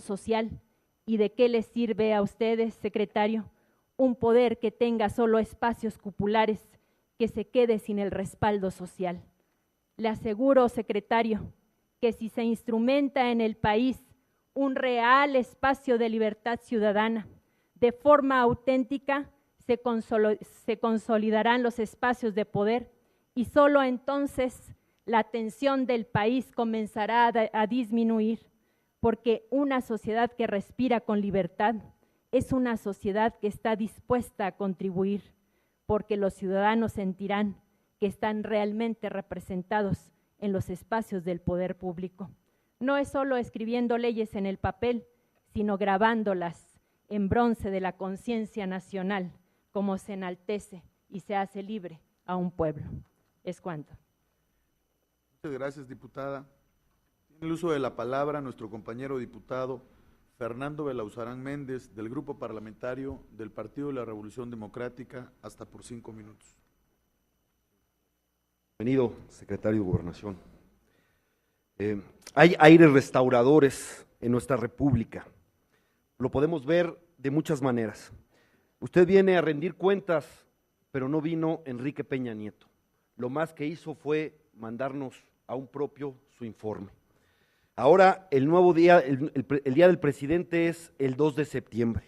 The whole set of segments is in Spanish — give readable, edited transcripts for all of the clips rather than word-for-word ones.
social. ¿Y de qué les sirve a ustedes, secretario, un poder que tenga solo espacios cupulares, que se quede sin el respaldo social? Le aseguro, secretario, que si se instrumenta en el país un real espacio de libertad ciudadana, de forma auténtica se consolidarán los espacios de poder y solo entonces la tensión del país comenzará a disminuir, porque una sociedad que respira con libertad es una sociedad que está dispuesta a contribuir, porque los ciudadanos sentirán que están realmente representados en los espacios del poder público. No es solo escribiendo leyes en el papel, sino grabándolas en bronce de la conciencia nacional, como se enaltece y se hace libre a un pueblo. Es cuanto. Muchas gracias, diputada. Tiene el uso de la palabra nuestro compañero diputado Fernando Belauzarán Méndez, del Grupo Parlamentario del Partido de la Revolución Democrática, hasta por 5 minutos. Bienvenido, secretario de Gobernación. Hay aires restauradores en nuestra República. Lo podemos ver de muchas maneras. Usted viene a rendir cuentas, pero no vino Enrique Peña Nieto. Lo más que hizo fue mandarnos a un propio su informe. Ahora el nuevo día, el día del presidente es el 2 de septiembre.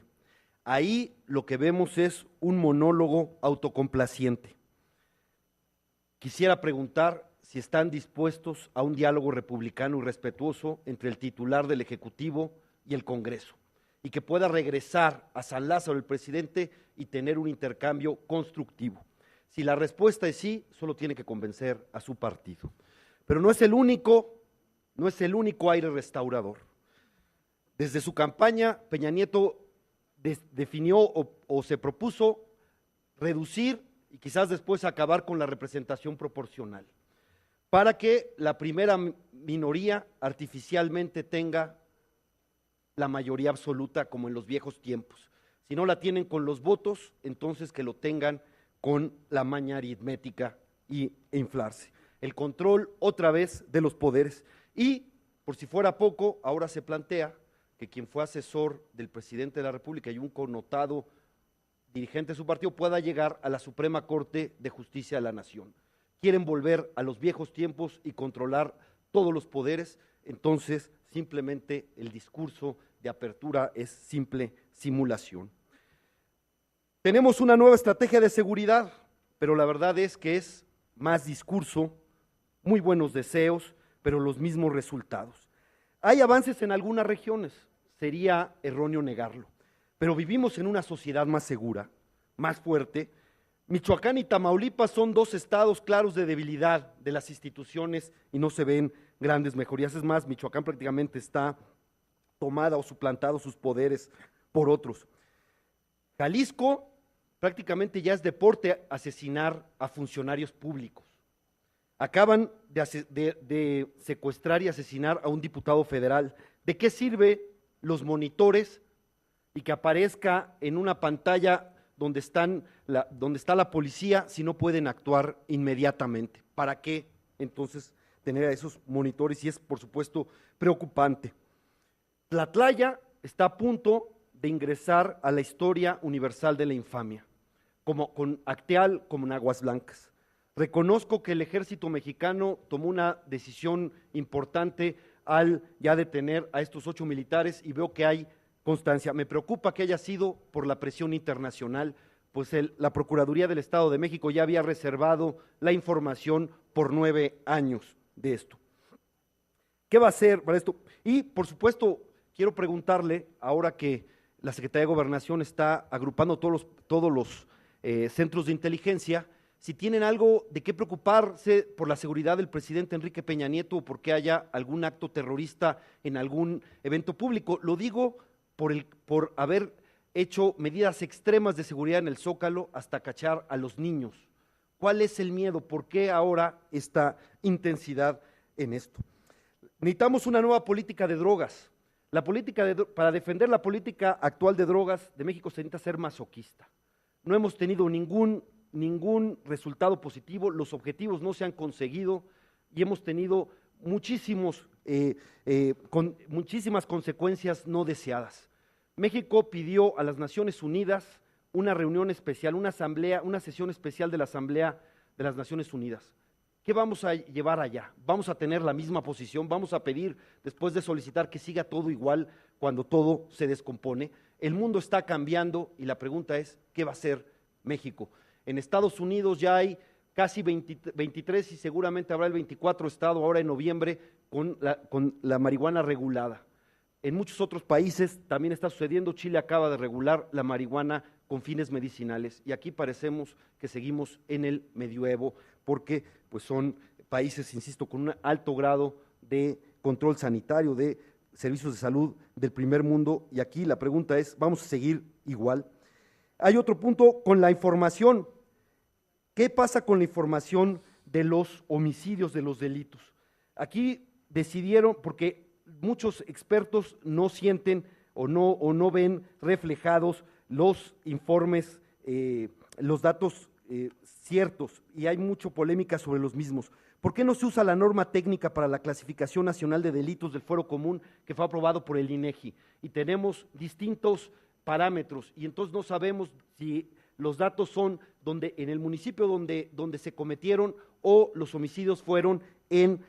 Ahí lo que vemos es un monólogo autocomplaciente. Quisiera preguntar si están dispuestos a un diálogo republicano y respetuoso entre el titular del Ejecutivo y el Congreso, y que pueda regresar a San Lázaro el presidente y tener un intercambio constructivo. Si la respuesta es sí, solo tiene que convencer a su partido. Pero no es el único aire restaurador. Desde su campaña, Peña Nieto definió o se propuso reducir y quizás después acabar con la representación proporcional, para que la primera minoría artificialmente tenga la mayoría absoluta como en los viejos tiempos. Si no la tienen con los votos, entonces que lo tengan con la maña aritmética e inflarse. El control otra vez de los poderes. Y por si fuera poco, ahora se plantea que quien fue asesor del presidente de la República y un connotado dirigente de su partido pueda llegar a la Suprema Corte de Justicia de la Nación. Quieren volver a los viejos tiempos y controlar todos los poderes, entonces simplemente el discurso de apertura es simple simulación. Tenemos una nueva estrategia de seguridad, pero la verdad es que es más discurso, muy buenos deseos, pero los mismos resultados. Hay avances en algunas regiones, sería erróneo negarlo, pero vivimos en una sociedad más segura, más fuerte. Michoacán y Tamaulipas son dos estados claros de debilidad de las instituciones y no se ven grandes mejorías. Es más, Michoacán prácticamente está tomada o suplantado sus poderes por otros. Jalisco prácticamente ya es deporte asesinar a funcionarios públicos. Acaban de secuestrar y asesinar a un diputado federal. ¿De qué sirve los monitores y que aparezca en una pantalla donde está la policía si no pueden actuar inmediatamente? ¿Para qué entonces tener a esos monitores? Y es, por supuesto, preocupante. Tlatlaya está a punto de ingresar a la historia universal de la infamia, como con Acteal, como en Aguas Blancas. Reconozco que el ejército mexicano tomó una decisión importante al ya detener a estos 8 militares y veo que hay constancia. Me preocupa que haya sido por la presión internacional, pues la Procuraduría del Estado de México ya había reservado la información por 9 años de esto. ¿Qué va a hacer para esto? Y, por supuesto, quiero preguntarle, ahora que la Secretaría de Gobernación está agrupando todos los centros de inteligencia, si tienen algo de qué preocuparse por la seguridad del presidente Enrique Peña Nieto o porque haya algún acto terrorista en algún evento público. Lo digo por haber hecho medidas extremas de seguridad en el Zócalo hasta cachar a los niños. ¿Cuál es el miedo? ¿Por qué ahora esta intensidad en esto? Necesitamos una nueva política de drogas. Para defender la política actual de drogas de México se necesita ser masoquista. No hemos tenido ningún resultado positivo, los objetivos no se han conseguido y hemos tenido con muchísimas consecuencias no deseadas. México pidió a las Naciones Unidas una reunión especial, una sesión especial de la Asamblea de las Naciones Unidas. ¿Qué vamos a llevar allá? ¿Vamos a tener la misma posición? ¿Vamos a pedir, después de solicitar, que siga todo igual cuando todo se descompone? El mundo está cambiando y la pregunta es, ¿qué va a hacer México? En Estados Unidos ya hay casi 23 y seguramente habrá el 24 estado ahora en noviembre con la marihuana regulada. En muchos otros países también está sucediendo. Chile acaba de regular la marihuana con fines medicinales y aquí parecemos que seguimos en el medioevo porque pues son países, insisto, con un alto grado de control sanitario, de servicios de salud del primer mundo, y aquí la pregunta es, ¿vamos a seguir igual? Hay otro punto con la información. ¿Qué pasa con la información de los homicidios, de los delitos? Aquí decidieron, porque muchos expertos no sienten o no ven reflejados los informes, los datos ciertos, y hay mucha polémica sobre los mismos. ¿Por qué no se usa la norma técnica para la clasificación nacional de delitos del Fuero Común que fue aprobado por el INEGI? Y tenemos distintos parámetros y entonces no sabemos si los datos son en el municipio donde se cometieron o los homicidios fueron en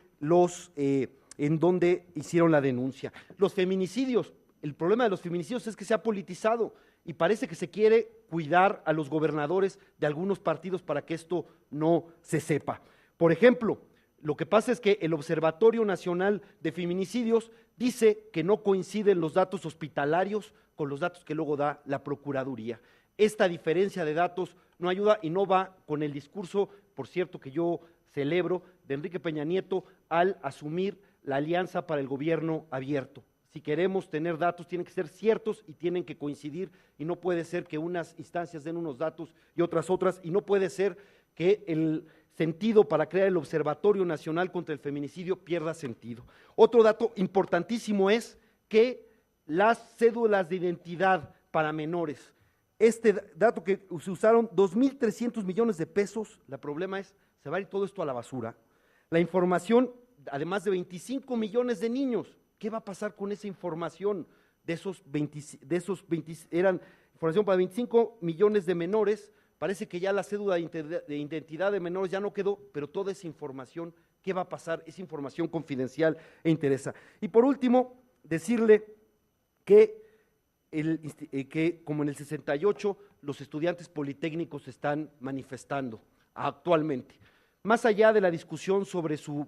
donde hicieron la denuncia. Los feminicidios, el problema de los feminicidios es que se ha politizado y parece que se quiere cuidar a los gobernadores de algunos partidos para que esto no se sepa. Por ejemplo, lo que pasa es que el Observatorio Nacional de Feminicidios dice que no coinciden los datos hospitalarios con los datos que luego da la Procuraduría. Esta diferencia de datos no ayuda y no va con el discurso, por cierto, que yo celebro, de Enrique Peña Nieto al asumir la Alianza para el Gobierno Abierto. Si queremos tener datos, tienen que ser ciertos y tienen que coincidir, y no puede ser que unas instancias den unos datos y otras, y no puede ser que el sentido para crear el Observatorio Nacional contra el Feminicidio pierda sentido. Otro dato importantísimo es que las cédulas de identidad para menores, este dato que se usaron 2.300 millones de pesos, el problema es, se va a ir todo esto a la basura. La información, además de 25 millones de niños, ¿qué va a pasar con esa información? Eran información para 25 millones de menores, parece que ya la cédula de identidad de menores ya no quedó, pero toda esa información, ¿qué va a pasar? Es información confidencial e interesa. Y por último, decirle que como en el 68 los estudiantes politécnicos se están manifestando actualmente. Más allá de la discusión sobre su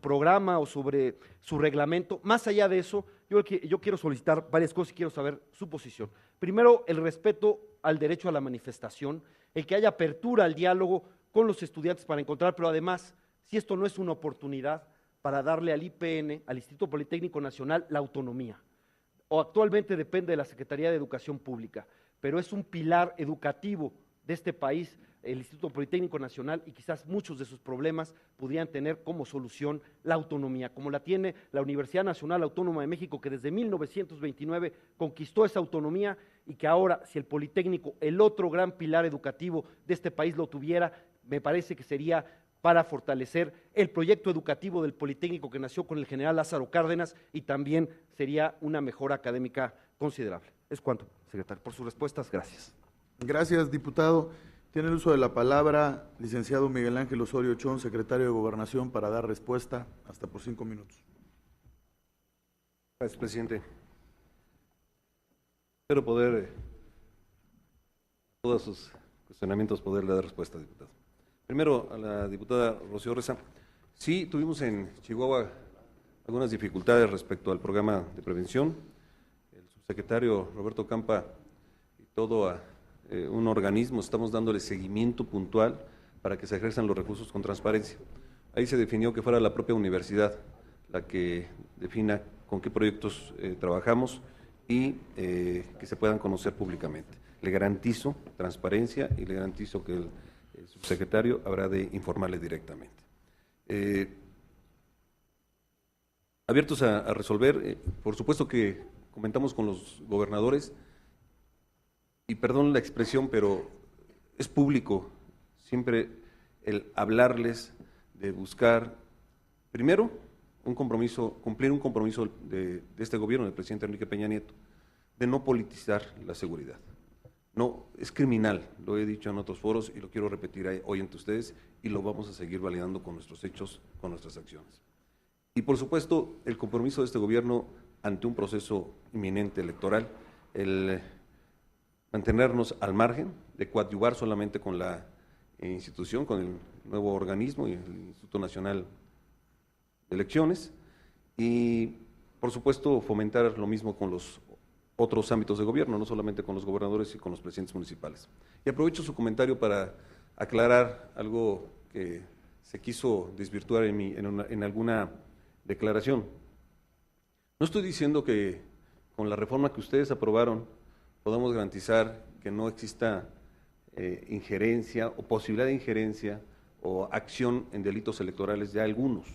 programa o sobre su reglamento, más allá de eso, yo quiero solicitar varias cosas y quiero saber su posición. Primero, el respeto al derecho a la manifestación, el que haya apertura al diálogo con los estudiantes para encontrar, pero además, si esto no es una oportunidad para darle al IPN, al Instituto Politécnico Nacional, la autonomía. O actualmente depende de la Secretaría de Educación Pública, pero es un pilar educativo de este país, el Instituto Politécnico Nacional, y quizás muchos de sus problemas pudieran tener como solución la autonomía, como la tiene la Universidad Nacional Autónoma de México, que desde 1929 conquistó esa autonomía y que ahora, si el Politécnico, el otro gran pilar educativo de este país, lo tuviera, me parece que sería para fortalecer el proyecto educativo del Politécnico que nació con el general Lázaro Cárdenas, y también sería una mejora académica considerable. Es cuanto, secretario. Por sus respuestas, gracias. Gracias, diputado. Tiene el uso de la palabra licenciado Miguel Ángel Osorio Chong, secretario de Gobernación, para dar respuesta hasta por 5 minutos. Gracias, presidente. Espero poder, a todos sus cuestionamientos, poderle dar respuesta, diputado. Primero, a la diputada Rocío Reza. Sí, tuvimos en Chihuahua algunas dificultades respecto al programa de prevención. El subsecretario Roberto Campa y todo un organismo, estamos dándole seguimiento puntual para que se ejerzan los recursos con transparencia. Ahí se definió que fuera la propia universidad la que defina con qué proyectos trabajamos y que se puedan conocer públicamente. Le garantizo transparencia y le garantizo que el subsecretario habrá de informarle directamente. Abiertos a resolver, por supuesto que comentamos con los gobernadores, y perdón la expresión, pero es público siempre el hablarles de buscar, primero, cumplir un compromiso de este gobierno, del presidente Enrique Peña Nieto, de no politizar la seguridad. No, es criminal, lo he dicho en otros foros y lo quiero repetir hoy ante ustedes y lo vamos a seguir validando con nuestros hechos, con nuestras acciones. Y por supuesto, el compromiso de este gobierno ante un proceso inminente electoral, el mantenernos al margen, de coadyuvar solamente con la institución, con el nuevo organismo y el Instituto Nacional de Elecciones, y por supuesto fomentar lo mismo con los otros ámbitos de gobierno, no solamente con los gobernadores y con los presidentes municipales. Y aprovecho su comentario para aclarar algo que se quiso desvirtuar en alguna declaración. No estoy diciendo que con la reforma que ustedes aprobaron podamos garantizar que no exista injerencia o posibilidad de injerencia o acción en delitos electorales de algunos.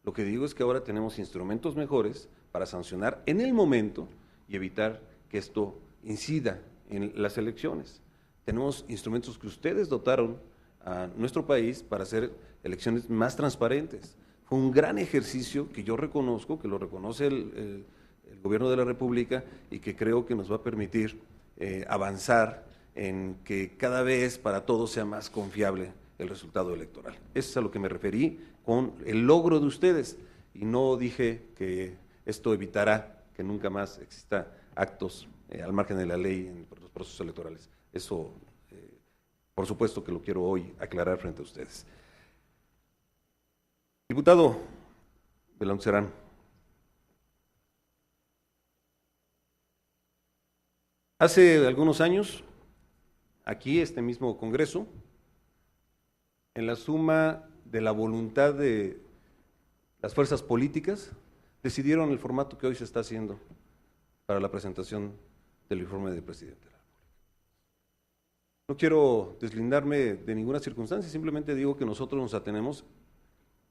Lo que digo es que ahora tenemos instrumentos mejores para sancionar en el momento y evitar que esto incida en las elecciones. Tenemos instrumentos que ustedes dotaron a nuestro país para hacer elecciones más transparentes. Fue un gran ejercicio que yo reconozco, que lo reconoce el Gobierno de la República y que creo que nos va a permitir avanzar en que cada vez para todos sea más confiable el resultado electoral. Eso es a lo que me referí con el logro de ustedes y no dije que esto evitará que nunca más exista actos al margen de la ley en los procesos electorales. Eso, por supuesto que lo quiero hoy aclarar frente a ustedes. Diputado Belaunce, hace algunos años, aquí, este mismo Congreso, en la suma de la voluntad de las fuerzas políticas, decidieron el formato que hoy se está haciendo para la presentación del informe del presidente de la República. No quiero deslindarme de ninguna circunstancia, simplemente digo que nosotros nos atenemos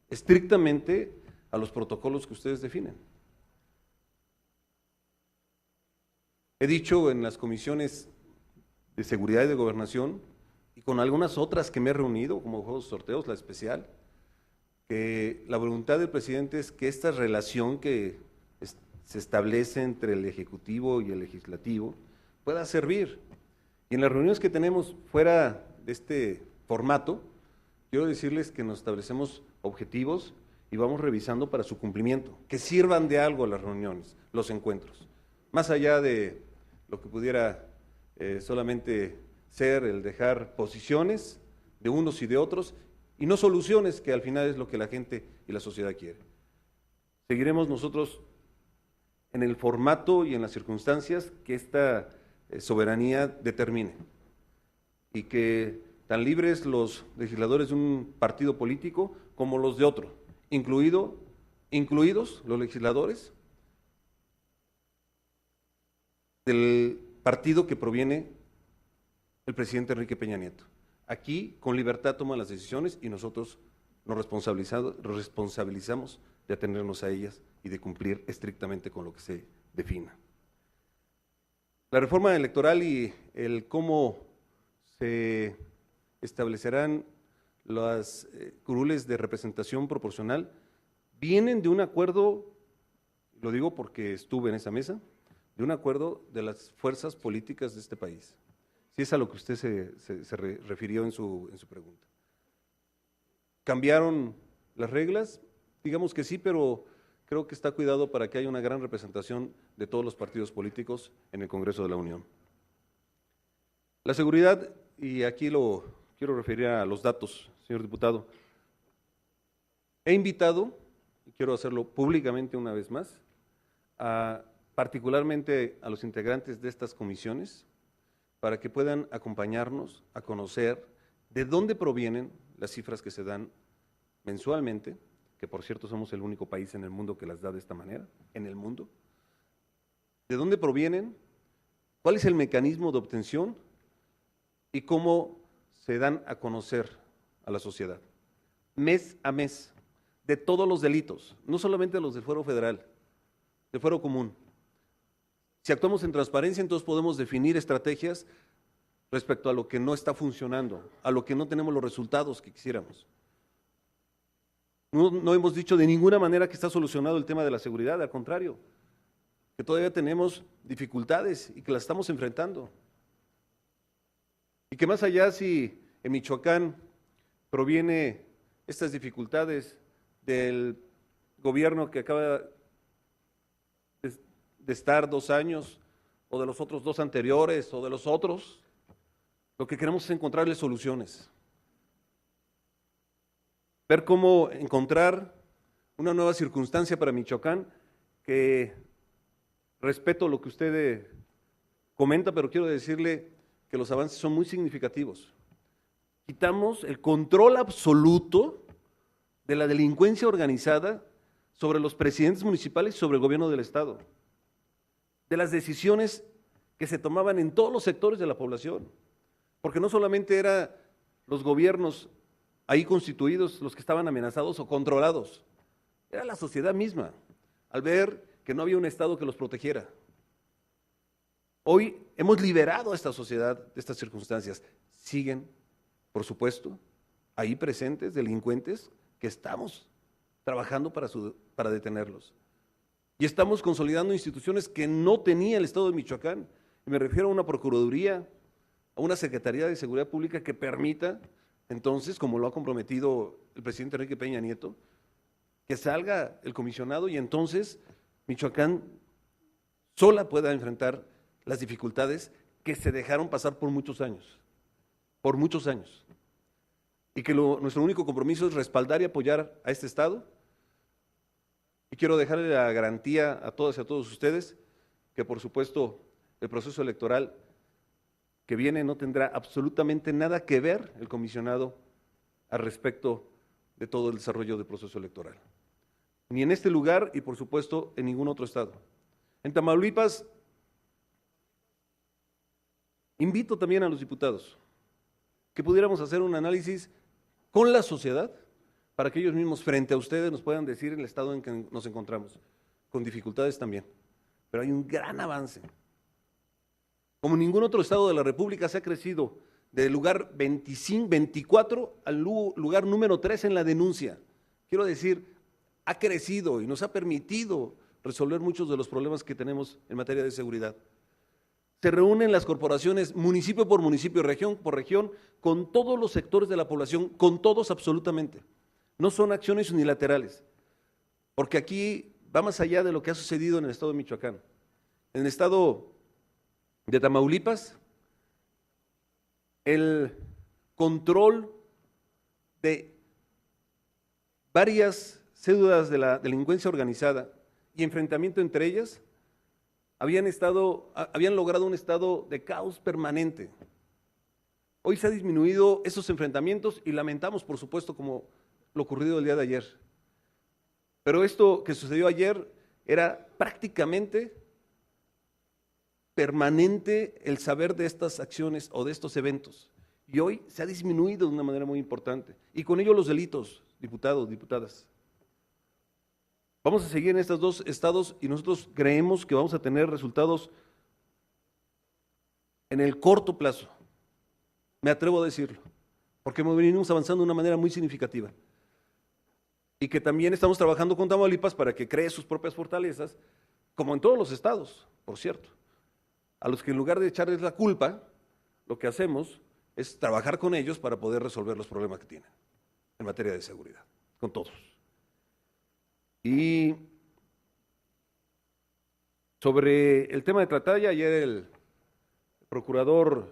estrictamente a los protocolos que ustedes definen. He dicho en las comisiones de seguridad y de gobernación y con algunas otras que me he reunido, como juegos sorteos, la especial, que la voluntad del presidente es que esta relación que se establece entre el Ejecutivo y el Legislativo pueda servir. Y en las reuniones que tenemos fuera de este formato, quiero decirles que nos establecemos objetivos y vamos revisando para su cumplimiento, que sirvan de algo las reuniones, los encuentros, más allá de lo que pudiera solamente ser el dejar posiciones de unos y de otros, y no soluciones, que al final es lo que la gente y la sociedad quiere. Seguiremos nosotros en el formato y en las circunstancias que esta soberanía determine, y que tan libres los legisladores de un partido político como los de otro, incluidos los legisladores del partido que proviene el presidente Enrique Peña Nieto. Aquí, con libertad, toman las decisiones y nosotros nos responsabilizamos de atenernos a ellas y de cumplir estrictamente con lo que se defina. La reforma electoral y el cómo se establecerán las curules de representación proporcional vienen de un acuerdo, lo digo porque estuve en esa mesa, de un acuerdo de las fuerzas políticas de este país. Si es a lo que usted se refirió en su pregunta. ¿Cambiaron las reglas? Digamos que sí, pero creo que está cuidado para que haya una gran representación de todos los partidos políticos en el Congreso de la Unión. La seguridad, y aquí lo quiero referir a los datos, señor diputado. He invitado, y quiero hacerlo públicamente una vez más, particularmente a los integrantes de estas comisiones, para que puedan acompañarnos a conocer de dónde provienen las cifras que se dan mensualmente, que por cierto somos el único país en el mundo que las da de esta manera, en el mundo. ¿De dónde provienen? ¿Cuál es el mecanismo de obtención? Y cómo se dan a conocer a la sociedad, mes a mes, de todos los delitos, no solamente los del fuero federal, del fuero común. Si actuamos en transparencia, entonces podemos definir estrategias respecto a lo que no está funcionando, a lo que no tenemos los resultados que quisiéramos. No hemos dicho de ninguna manera que está solucionado el tema de la seguridad, al contrario, que todavía tenemos dificultades y que las estamos enfrentando. Y que más allá si en Michoacán proviene estas dificultades del gobierno que acaba de estar 2 años, o de los otros 2 anteriores, o de los otros, lo que queremos es encontrarle soluciones. Ver cómo encontrar una nueva circunstancia para Michoacán, que respeto lo que usted comenta, pero quiero decirle que los avances son muy significativos. Quitamos el control absoluto de la delincuencia organizada sobre los presidentes municipales y sobre el gobierno del estado, de las decisiones que se tomaban en todos los sectores de la población, porque no solamente eran los gobiernos ahí constituidos los que estaban amenazados o controlados, era la sociedad misma, al ver que no había un Estado que los protegiera. Hoy hemos liberado a esta sociedad de estas circunstancias. Siguen, por supuesto, ahí presentes delincuentes que estamos trabajando para detenerlos. Y estamos consolidando instituciones que no tenía el Estado de Michoacán. Y me refiero a una Procuraduría, a una Secretaría de Seguridad Pública que permita, entonces, como lo ha comprometido el presidente Enrique Peña Nieto, que salga el comisionado y entonces Michoacán sola pueda enfrentar las dificultades que se dejaron pasar por muchos años. Y que nuestro único compromiso es respaldar y apoyar a este Estado. Y quiero dejarle la garantía a todas y a todos ustedes que, por supuesto, el proceso electoral que viene no tendrá absolutamente nada que ver el comisionado al respecto de todo el desarrollo del proceso electoral. Ni en este lugar y, por supuesto, en ningún otro estado. En Tamaulipas, invito también a los diputados que pudiéramos hacer un análisis con la sociedad para que ellos mismos frente a ustedes nos puedan decir el estado en que nos encontramos, con dificultades también, pero hay un gran avance. Como ningún otro estado de la República se ha crecido del lugar 24 al lugar número 3 en la denuncia. Quiero decir, ha crecido y nos ha permitido resolver muchos de los problemas que tenemos en materia de seguridad. Se reúnen las corporaciones municipio por municipio, región por región, con todos los sectores de la población, con todos absolutamente. No son acciones unilaterales, porque aquí va más allá de lo que ha sucedido en el estado de Michoacán. En el estado de Tamaulipas, el control de varias células de la delincuencia organizada y enfrentamiento entre ellas habían logrado un estado de caos permanente. Hoy se ha disminuido esos enfrentamientos y lamentamos, por supuesto, como lo ocurrido el día de ayer. Pero esto que sucedió ayer era prácticamente permanente el saber de estas acciones o de estos eventos. Y hoy se ha disminuido de una manera muy importante. Y con ello los delitos, diputados, diputadas. Vamos a seguir en estos 2 estados y nosotros creemos que vamos a tener resultados en el corto plazo. Me atrevo a decirlo, porque venimos avanzando de una manera muy significativa. Y que también estamos trabajando con Tamaulipas para que cree sus propias fortalezas, como en todos los estados, por cierto, a los que en lugar de echarles la culpa, lo que hacemos es trabajar con ellos para poder resolver los problemas que tienen en materia de seguridad, con todos. Y sobre el tema de Tlatlaya, ayer el procurador,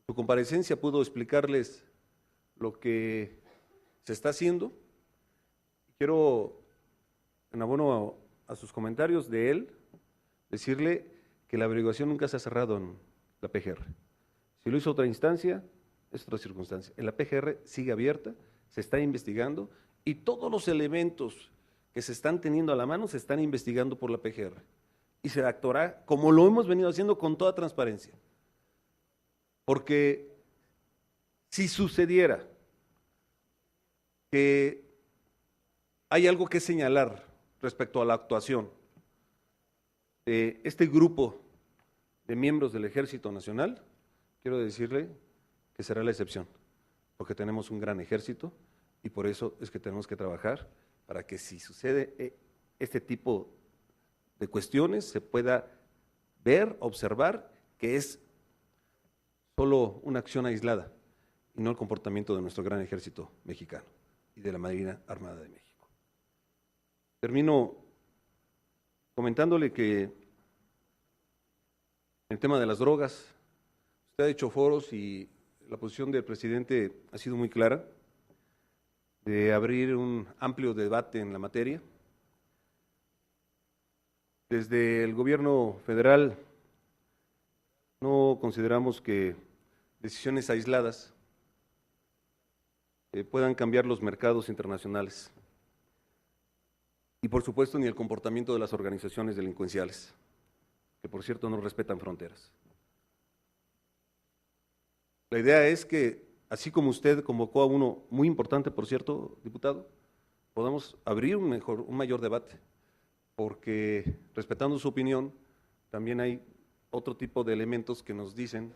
su comparecencia, pudo explicarles lo que se está haciendo. Quiero, en abono a sus comentarios de él, decirle que la averiguación nunca se ha cerrado en la PGR. Si lo hizo otra instancia, es otra circunstancia. En la PGR sigue abierta, se está investigando y todos los elementos que se están teniendo a la mano se están investigando por la PGR. Y se actuará como lo hemos venido haciendo con toda transparencia. Porque si sucediera que hay algo que señalar respecto a la actuación de este grupo de miembros del Ejército Nacional, quiero decirle que será la excepción, porque tenemos un gran ejército y por eso es que tenemos que trabajar para que si sucede este tipo de cuestiones se pueda ver, observar que es solo una acción aislada y no el comportamiento de nuestro gran ejército mexicano y de la Marina Armada de México. Termino comentándole que en el tema de las drogas, usted ha hecho foros y la posición del presidente ha sido muy clara, de abrir un amplio debate en la materia. Desde el gobierno federal no consideramos que decisiones aisladas puedan cambiar los mercados internacionales y por supuesto ni el comportamiento de las organizaciones delincuenciales, que por cierto no respetan fronteras. La idea es que, así como usted convocó a uno muy importante, por cierto, diputado, podamos abrir un mayor debate, porque respetando su opinión, también hay otro tipo de elementos que nos dicen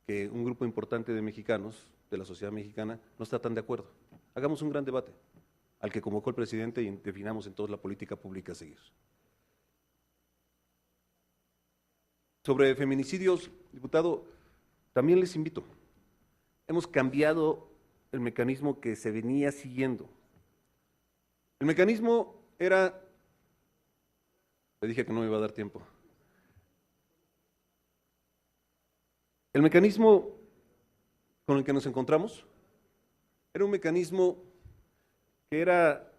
que un grupo importante de mexicanos, de la sociedad mexicana, no está tan de acuerdo. Hagamos un gran debate, al que convocó el presidente y definamos entonces la política pública a seguir. Sobre feminicidios, diputado, también les invito. Hemos cambiado el mecanismo que se venía siguiendo. El mecanismo era, le dije que no me iba a dar tiempo. El mecanismo con el que nos encontramos era un mecanismo que era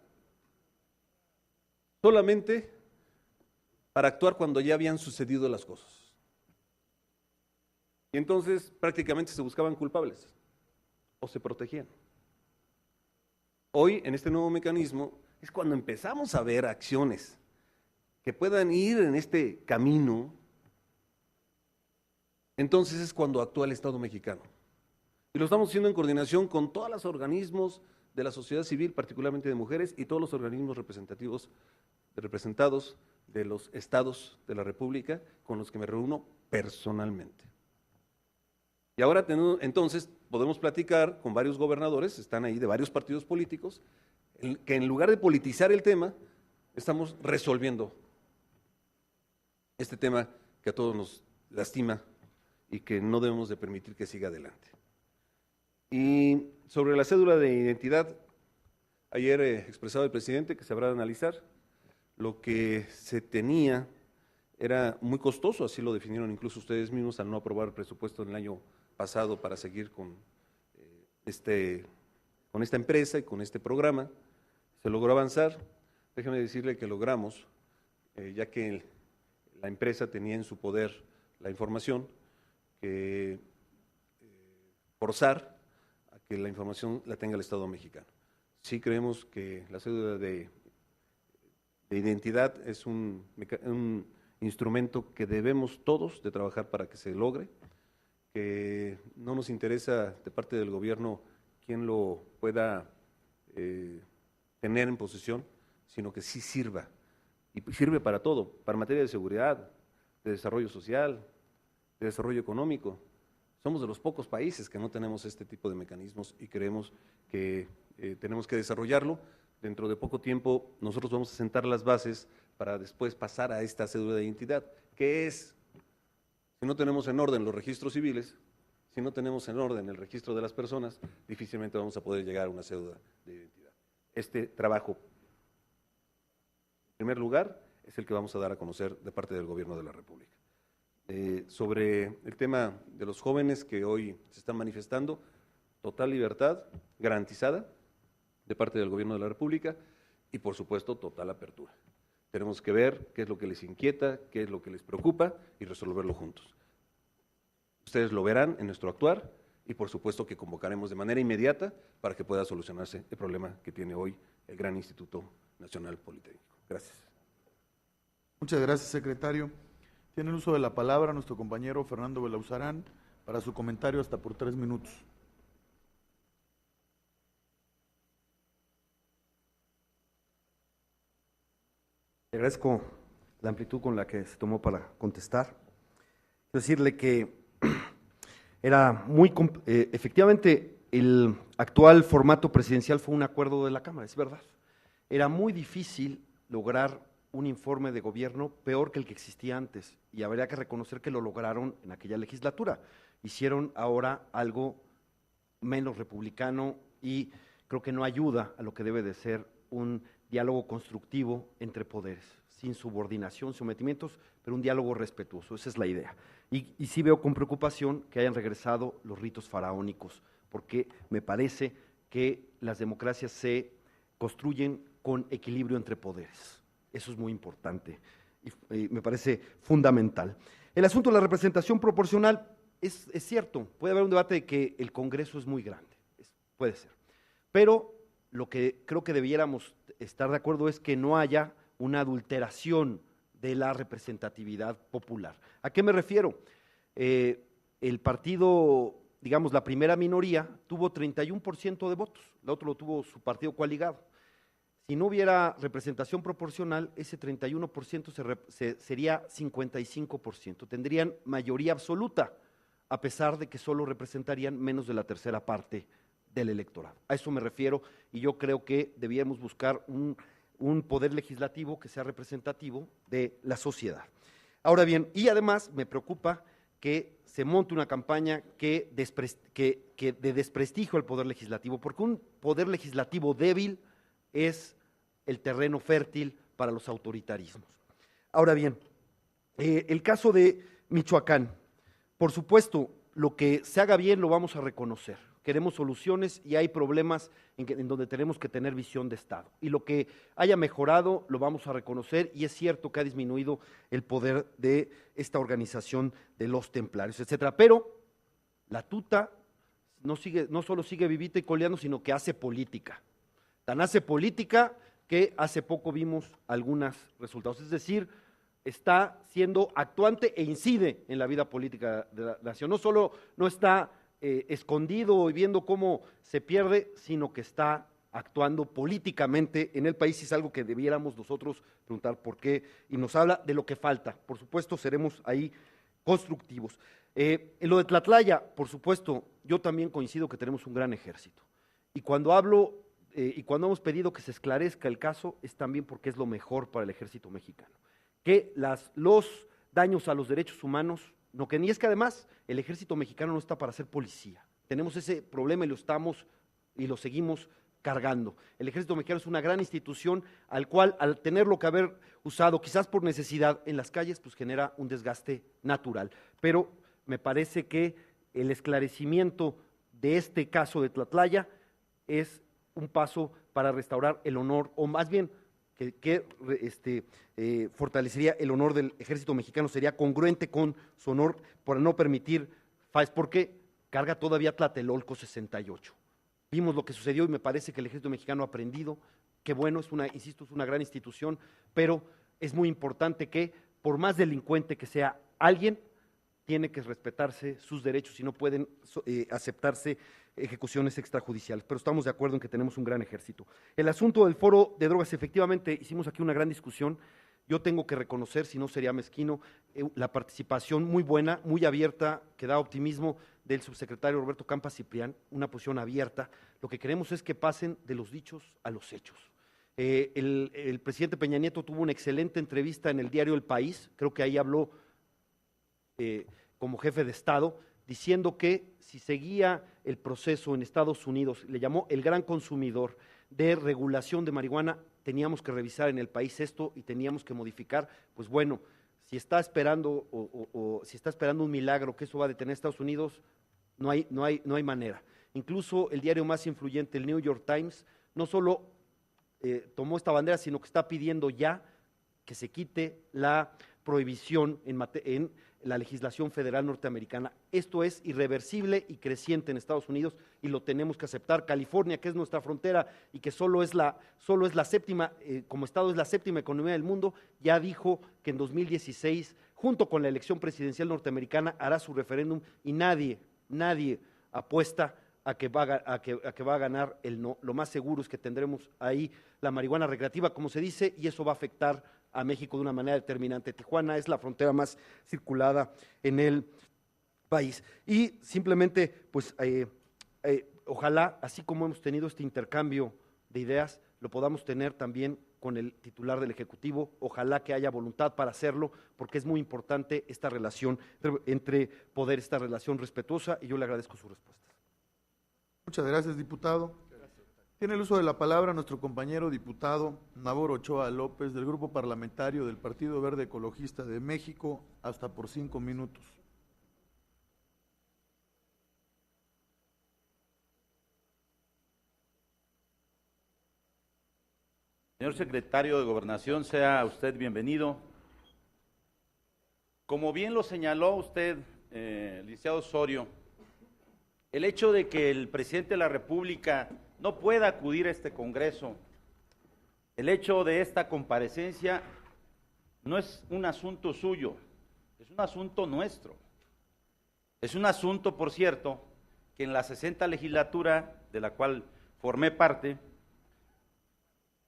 solamente para actuar cuando ya habían sucedido las cosas. Y entonces prácticamente se buscaban culpables o se protegían. Hoy, en este nuevo mecanismo, es cuando empezamos a ver acciones que puedan ir en este camino, entonces es cuando actúa el Estado mexicano. Y lo estamos haciendo en coordinación con todos los organismos de la sociedad civil, particularmente de mujeres, y todos los organismos representados de los estados de la República, con los que me reúno personalmente. Y ahora entonces podemos platicar con varios gobernadores, están ahí de varios partidos políticos, que en lugar de politizar el tema, estamos resolviendo este tema que a todos nos lastima y que no debemos de permitir que siga adelante. Y sobre la cédula de identidad, ayer expresaba el presidente que se habrá de analizar. Lo que se tenía era muy costoso, así lo definieron incluso ustedes mismos al no aprobar el presupuesto en el año pasado para seguir con esta empresa y con este programa. Se logró avanzar. Déjeme decirle que logramos, ya que la empresa tenía en su poder la información, que forzar a que la información la tenga el Estado mexicano. Sí creemos que la cédula de identidad es un instrumento que debemos todos de trabajar para que se logre, que no nos interesa de parte del gobierno quién lo pueda tener en posesión, sino que sí sirva, y sirve para todo, para materia de seguridad, de desarrollo social, de desarrollo económico. Somos de los pocos países que no tenemos este tipo de mecanismos y creemos que tenemos que desarrollarlo. Dentro de poco tiempo nosotros vamos a sentar las bases para después pasar a esta cédula de identidad, que es, si no tenemos en orden los registros civiles, si no tenemos en orden el registro de las personas, difícilmente vamos a poder llegar a una cédula de identidad. Este trabajo, en primer lugar, es el que vamos a dar a conocer de parte del Gobierno de la República. Sobre el tema de los jóvenes que hoy se están manifestando, total libertad garantizada de parte del Gobierno de la República y, por supuesto, total apertura. Tenemos que ver qué es lo que les inquieta, qué es lo que les preocupa y resolverlo juntos. Ustedes lo verán en nuestro actuar y, por supuesto, que convocaremos de manera inmediata para que pueda solucionarse el problema que tiene hoy el gran Instituto Nacional Politécnico. Gracias. Muchas gracias, secretario. Tiene el uso de la palabra nuestro compañero Fernando Belauzarán para su comentario hasta por 3 minutos. Le agradezco la amplitud con la que se tomó para contestar. Quiero decirle que era efectivamente el actual formato presidencial fue un acuerdo de la Cámara, es verdad. Era muy difícil lograr un informe de gobierno peor que el que existía antes, y habría que reconocer que lo lograron en aquella legislatura. Hicieron ahora algo menos republicano y creo que no ayuda a lo que debe de ser un diálogo constructivo entre poderes, sin subordinación, sometimientos, pero un diálogo respetuoso, esa es la idea. Y sí veo con preocupación que hayan regresado los ritos faraónicos, porque me parece que las democracias se construyen con equilibrio entre poderes. Eso es muy importante y me parece fundamental. El asunto de la representación proporcional es cierto, puede haber un debate de que el Congreso es muy grande, puede ser, pero lo que creo que debiéramos estar de acuerdo es que no haya una adulteración de la representatividad popular. ¿A qué me refiero? El partido, digamos, la primera minoría tuvo 31% de votos, el otro lo tuvo su partido coaligado. Si no hubiera representación proporcional, ese 31% sería 55%, tendrían mayoría absoluta, a pesar de que solo representarían menos de la tercera parte del electorado. A eso me refiero, y yo creo que debíamos buscar un poder legislativo que sea representativo de la sociedad. Ahora bien, y además me preocupa que se monte una campaña que de desprestigio al poder legislativo, porque un poder legislativo débil es el terreno fértil para los autoritarismos. Ahora bien, el caso de Michoacán, por supuesto, lo que se haga bien lo vamos a reconocer. Queremos soluciones y hay problemas en donde tenemos que tener visión de Estado. Y lo que haya mejorado lo vamos a reconocer, y es cierto que ha disminuido el poder de esta organización de los templarios, etcétera. Pero la tuta no solo sigue vivita y coleando, sino que hace política. Tan hace política que hace poco vimos algunos resultados. Es decir, está siendo actuante e incide en la vida política de la nación. No solo no está escondido y viendo cómo se pierde, sino que está actuando políticamente en el país, y es algo que debiéramos nosotros preguntar por qué, y nos habla de lo que falta. Por supuesto, seremos ahí constructivos. En lo de Tlatlaya, por supuesto, yo también coincido que tenemos un gran ejército, y cuando hemos pedido que se esclarezca el caso, es también porque es lo mejor para el ejército mexicano. Que los daños a los derechos humanos, ni es que además el ejército mexicano no está para ser policía. Tenemos ese problema y lo seguimos cargando. El ejército mexicano es una gran institución al cual, al tenerlo que haber usado, quizás por necesidad en las calles, pues genera un desgaste natural. Pero me parece que el esclarecimiento de este caso de Tlatlaya es un paso para restaurar el honor, o más bien que fortalecería el honor del ejército mexicano, sería congruente con su honor, por no permitir fallas, porque carga todavía Tlatelolco 68. Vimos lo que sucedió y me parece que el ejército mexicano ha aprendido, que bueno, insisto, es una gran institución, pero es muy importante que, por más delincuente que sea alguien, tiene que respetarse sus derechos y no pueden aceptarse ejecuciones extrajudiciales, pero estamos de acuerdo en que tenemos un gran ejército. El asunto del foro de drogas, efectivamente, hicimos aquí una gran discusión. Yo tengo que reconocer, si no sería mezquino, la participación muy buena, muy abierta, que da optimismo, del subsecretario Roberto Campa Ciprián, una posición abierta. Lo que queremos es que pasen de los dichos a los hechos. El presidente Peña Nieto tuvo una excelente entrevista en el diario El País, creo que ahí habló como jefe de Estado, diciendo que si seguía el proceso en Estados Unidos, le llamó el gran consumidor de regulación de marihuana, teníamos que revisar en el país esto y teníamos que modificar. Pues bueno, si está esperando si está esperando un milagro que eso va a detener a Estados Unidos, no hay manera. Incluso el diario más influyente, el New York Times, no solo tomó esta bandera, sino que está pidiendo ya que se quite la prohibición en la legislación federal norteamericana. Esto es irreversible y creciente en Estados Unidos y lo tenemos que aceptar. California, que es nuestra frontera y que solo es la séptima, como estado es la séptima economía del mundo, ya dijo que en 2016, junto con la elección presidencial norteamericana, hará su referéndum y nadie apuesta a que va a ganar el no. Lo más seguro es que tendremos ahí la marihuana recreativa, como se dice, y eso va a afectar a México de una manera determinante. Tijuana es la frontera más circulada en el país. Y simplemente, pues, ojalá, así como hemos tenido este intercambio de ideas, lo podamos tener también con el titular del Ejecutivo. Ojalá que haya voluntad para hacerlo, porque es muy importante esta relación entre poder, esta relación respetuosa, y yo le agradezco su respuesta. Muchas gracias, diputado. Tiene el uso de la palabra nuestro compañero diputado Nabor Ochoa López, del Grupo Parlamentario del Partido Verde Ecologista de México, hasta por 5 minutos. Señor secretario de Gobernación, sea usted bienvenido. Como bien lo señaló usted, licenciado Osorio, el hecho de que el presidente de la República no pueda acudir a este Congreso, el hecho de esta comparecencia no es un asunto suyo, es un asunto nuestro. Es un asunto, por cierto, que en la 60ª legislatura, de la cual formé parte,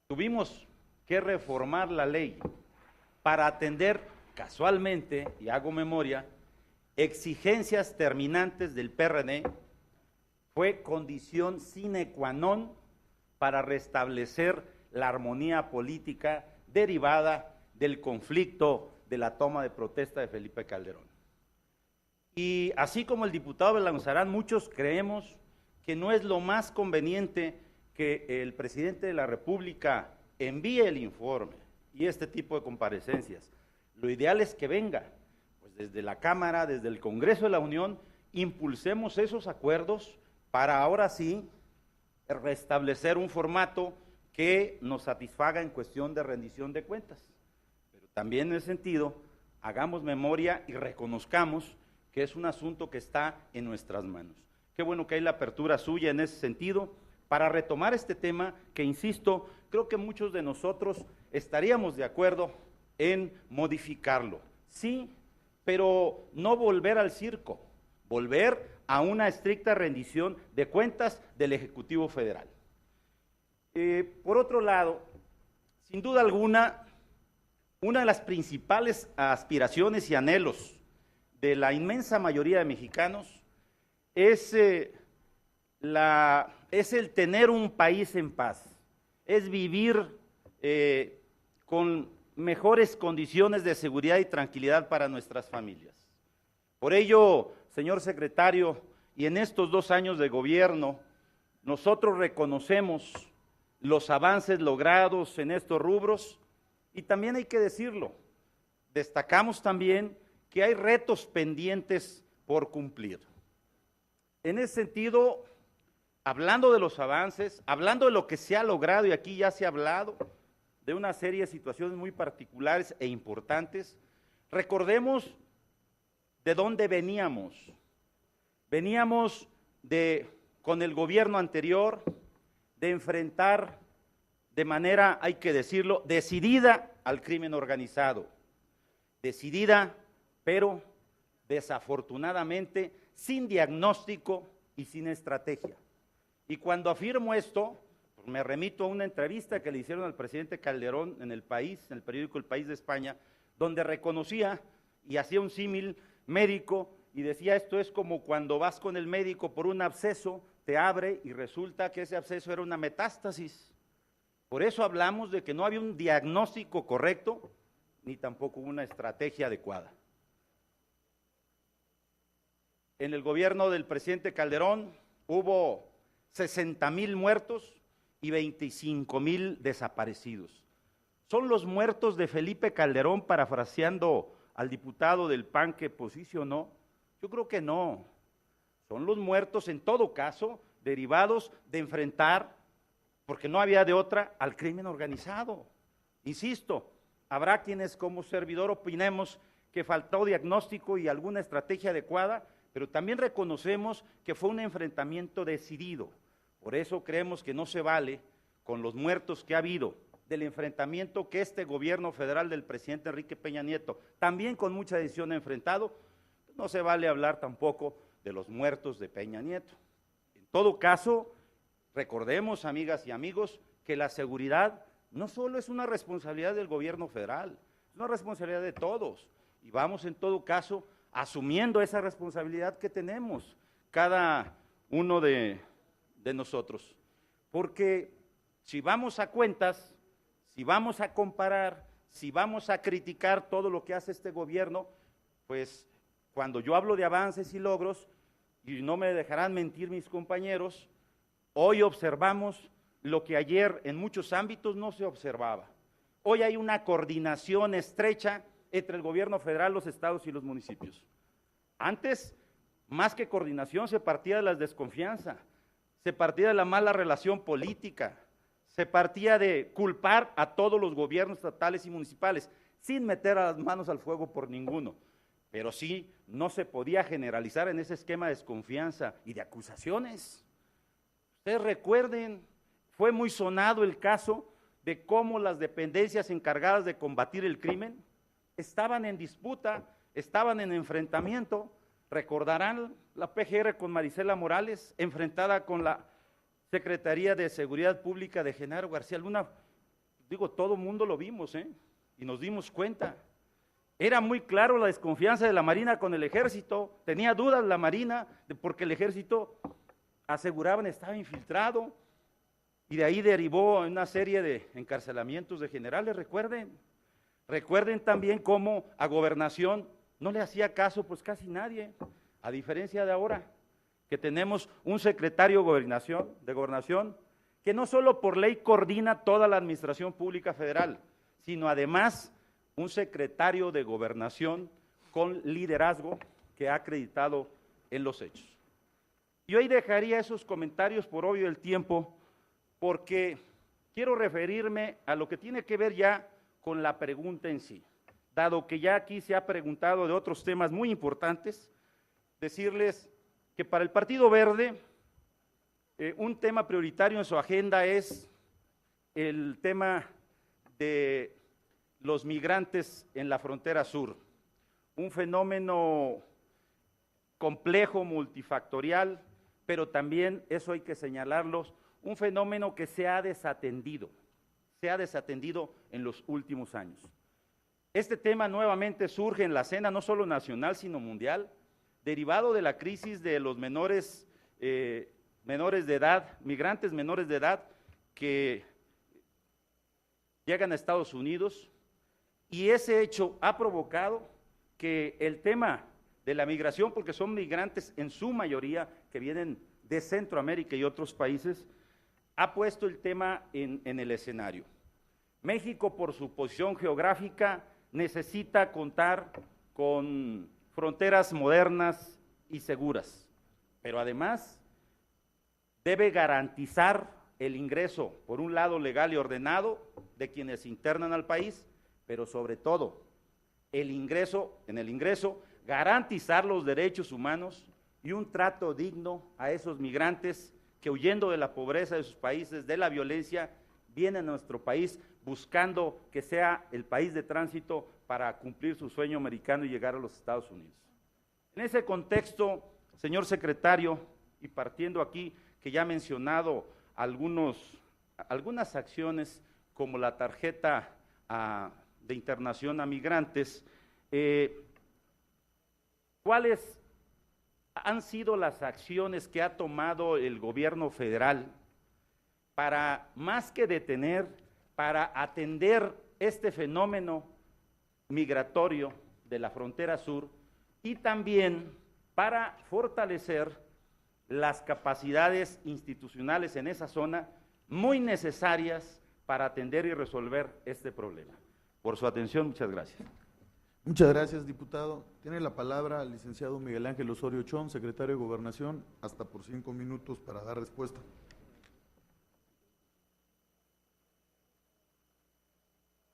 tuvimos que reformar la ley para atender casualmente, y hago memoria, exigencias terminantes del PRD. Fue condición sine qua non para restablecer la armonía política derivada del conflicto de la toma de protesta de Felipe Calderón. Y así como el diputado Belanzarán, muchos creemos que no es lo más conveniente que el presidente de la República envíe el informe y este tipo de comparecencias. Lo ideal es que venga, pues desde la Cámara, desde el Congreso de la Unión, impulsemos esos acuerdos para ahora sí restablecer un formato que nos satisfaga en cuestión de rendición de cuentas. Pero también en ese sentido, hagamos memoria y reconozcamos que es un asunto que está en nuestras manos. Qué bueno que hay la apertura suya en ese sentido, para retomar este tema que, insisto, creo que muchos de nosotros estaríamos de acuerdo en modificarlo. Sí, pero no volver al circo, volver a una estricta rendición de cuentas del Ejecutivo Federal. Por otro lado, sin duda alguna, una de las principales aspiraciones y anhelos de la inmensa mayoría de mexicanos es el tener un país en paz, es vivir con mejores condiciones de seguridad y tranquilidad para nuestras familias. Por ello, señor secretario, y en estos 2 años de gobierno, nosotros reconocemos los avances logrados en estos rubros, y también hay que decirlo, destacamos también que hay retos pendientes por cumplir. En ese sentido, hablando de los avances, hablando de lo que se ha logrado, y aquí ya se ha hablado de una serie de situaciones muy particulares e importantes, recordemos de dónde veníamos. Veníamos con el gobierno anterior, de enfrentar de manera, hay que decirlo, decidida al crimen organizado. Decidida, pero desafortunadamente sin diagnóstico y sin estrategia. Y cuando afirmo esto, pues me remito a una entrevista que le hicieron al presidente Calderón en El País, en el periódico El País de España, donde reconocía y hacía un símil médico y decía: esto es como cuando vas con el médico por un absceso, te abre y resulta que ese absceso era una metástasis. Por eso hablamos de que no había un diagnóstico correcto, ni tampoco una estrategia adecuada. En el gobierno del presidente Calderón hubo 60,000 muertos y 25,000 desaparecidos. ¿Son los muertos de Felipe Calderón, parafraseando al diputado del PAN que posicionó? Yo creo que no. Son los muertos, en todo caso, derivados de enfrentar, porque no había de otra, al crimen organizado. Insisto, habrá quienes como servidor opinemos que faltó diagnóstico y alguna estrategia adecuada, pero también reconocemos que fue un enfrentamiento decidido. Por eso creemos que no se vale, con los muertos que ha habido, del enfrentamiento que este gobierno federal del presidente Enrique Peña Nieto, también con mucha decisión, ha enfrentado, no se vale hablar tampoco de los muertos de Peña Nieto. En todo caso, recordemos, amigas y amigos, que la seguridad no solo es una responsabilidad del gobierno federal, es una responsabilidad de todos, y vamos en todo caso asumiendo esa responsabilidad que tenemos cada uno de de nosotros. Porque si vamos a cuentas, si vamos a comparar, si vamos a criticar todo lo que hace este gobierno, pues cuando yo hablo de avances y logros, y no me dejarán mentir mis compañeros, hoy observamos lo que ayer en muchos ámbitos no se observaba. Hoy hay una coordinación estrecha entre el gobierno federal, los estados y los municipios. Antes, más que coordinación, se partía de la desconfianza, se partía de la mala relación política, se partía de culpar a todos los gobiernos estatales y municipales, sin meter las manos al fuego por ninguno. Pero sí, no se podía generalizar en ese esquema de desconfianza y de acusaciones. Ustedes recuerden, fue muy sonado el caso de cómo las dependencias encargadas de combatir el crimen estaban en disputa, estaban en enfrentamiento. Recordarán la PGR con Marisela Morales, enfrentada con la Secretaría de Seguridad Pública de Genaro García Luna. Digo, todo el mundo lo vimos, y nos dimos cuenta. Era muy claro la desconfianza de la Marina con el Ejército, tenía dudas la Marina porque el Ejército aseguraban estaba infiltrado, y de ahí derivó una serie de encarcelamientos de generales. Recuerden también cómo a Gobernación no le hacía caso pues casi nadie, a diferencia de ahora, que tenemos un secretario de Gobernación que no solo por ley coordina toda la administración pública federal, sino además un secretario de Gobernación con liderazgo que ha acreditado en los hechos. Y hoy dejaría esos comentarios por obvio del tiempo, porque quiero referirme a lo que tiene que ver ya con la pregunta en sí. Dado que ya aquí se ha preguntado de otros temas muy importantes, decirles que para el Partido Verde un tema prioritario en su agenda es el tema de los migrantes en la frontera sur, un fenómeno complejo, multifactorial, pero también, eso hay que señalarlo, un fenómeno que se ha desatendido en los últimos años. Este tema nuevamente surge en la escena no solo nacional, sino mundial, derivado de la crisis de los menores de edad, migrantes menores de edad que llegan a Estados Unidos, y ese hecho ha provocado que el tema de la migración, porque son migrantes en su mayoría que vienen de Centroamérica y otros países, ha puesto el tema en el escenario. México, por su posición geográfica, necesita contar con fronteras modernas y seguras, pero además debe garantizar el ingreso, por un lado legal y ordenado, de quienes se internan al país, pero sobre todo en el ingreso garantizar los derechos humanos y un trato digno a esos migrantes que, huyendo de la pobreza de sus países, de la violencia, vienen a nuestro país buscando que sea el país de tránsito para cumplir su sueño americano y llegar a los Estados Unidos. En ese contexto, señor secretario, y partiendo aquí que ya ha mencionado algunas acciones como la tarjeta de internación a migrantes, ¿cuáles han sido las acciones que ha tomado el gobierno federal para, más que detener, para atender este fenómeno migratorio de la frontera sur y también para fortalecer las capacidades institucionales en esa zona muy necesarias para atender y resolver este problema? Por su atención, muchas gracias. Muchas gracias, diputado. Tiene la palabra el licenciado Miguel Ángel Osorio Chong, secretario de Gobernación, hasta por 5 minutos para dar respuesta.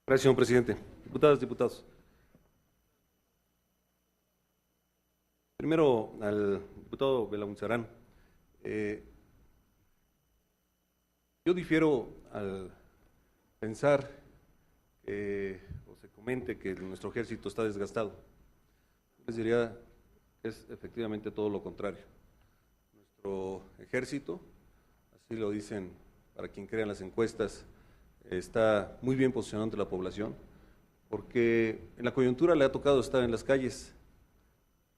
Gracias, señor presidente. Diputadas, diputados. Primero, al diputado Belaunzarán. Yo difiero al pensar o se comente que nuestro ejército está desgastado. Les diría que es efectivamente todo lo contrario. Nuestro ejército, así lo dicen para quien crea en las encuestas, está muy bien posicionado ante la población, porque en la coyuntura le ha tocado estar en las calles,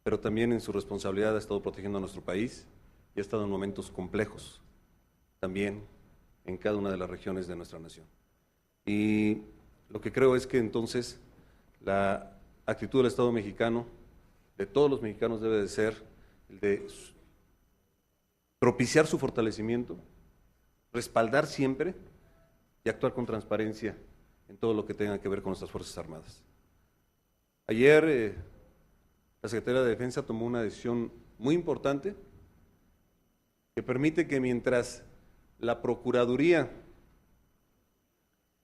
pero también en su responsabilidad ha estado protegiendo a nuestro país y ha estado en momentos complejos. también en cada una de las regiones de nuestra nación. Y lo que creo es que entonces la actitud del Estado mexicano, de todos los mexicanos, debe de ser el de propiciar su fortalecimiento, respaldar siempre y actuar con transparencia en todo lo que tenga que ver con nuestras Fuerzas Armadas. Ayer la Secretaría de Defensa tomó una decisión muy importante que permite que mientras la Procuraduría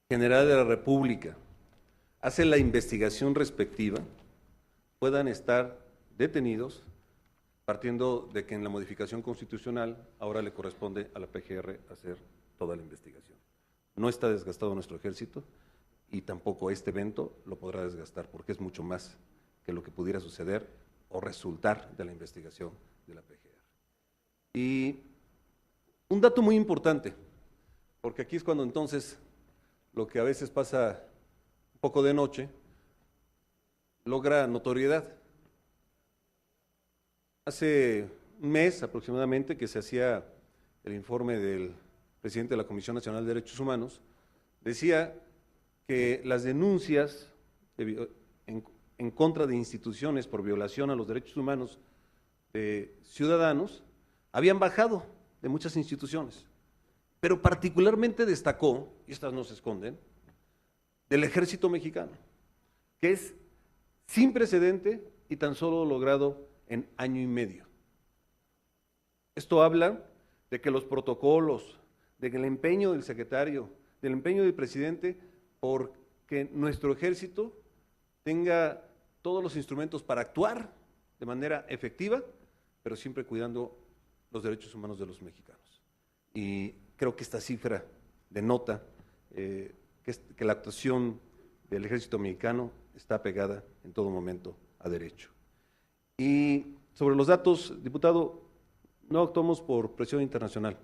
General de la República hace la investigación respectiva, puedan estar detenidos, partiendo de que en la modificación constitucional ahora le corresponde a la PGR hacer toda la investigación. No está desgastado nuestro ejército y tampoco este evento lo podrá desgastar, porque es mucho más que lo que pudiera suceder o resultar de la investigación de la PGR. Y un dato muy importante, porque aquí es cuando entonces lo que a veces pasa un poco de noche logra notoriedad. Hace un mes aproximadamente que se hacía el informe del presidente de la Comisión Nacional de Derechos Humanos, decía que las denuncias en contra de instituciones por violación a los derechos humanos de ciudadanos habían bajado de muchas instituciones, pero particularmente destacó, y estas no se esconden, del Ejército Mexicano, que es sin precedente y tan solo logrado en año y medio. Esto habla de que los protocolos, de que el empeño del secretario, del empeño del presidente, por que nuestro ejército tenga todos los instrumentos para actuar de manera efectiva, pero siempre cuidando los derechos humanos de los mexicanos. Y creo que esta cifra denota que la actuación del ejército mexicano está pegada en todo momento a derecho. Y sobre los datos, diputado, no actuamos por presión internacional.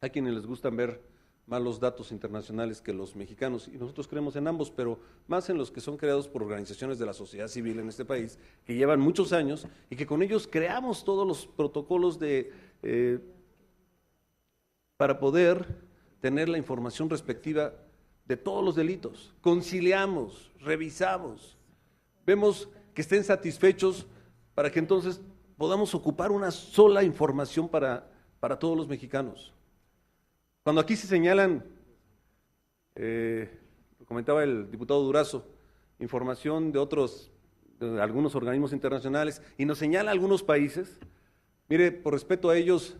Hay quienes les gustan ver más los datos internacionales que los mexicanos, y nosotros creemos en ambos, pero más en los que son creados por organizaciones de la sociedad civil en este país, que llevan muchos años y que con ellos creamos todos los protocolos para poder tener la información respectiva de todos los delitos. Conciliamos, revisamos, vemos que estén satisfechos para que entonces podamos ocupar una sola información para todos los mexicanos. Cuando aquí se señalan, lo comentaba el diputado Durazo, información de algunos organismos internacionales, y nos señala algunos países, mire, por respeto a ellos,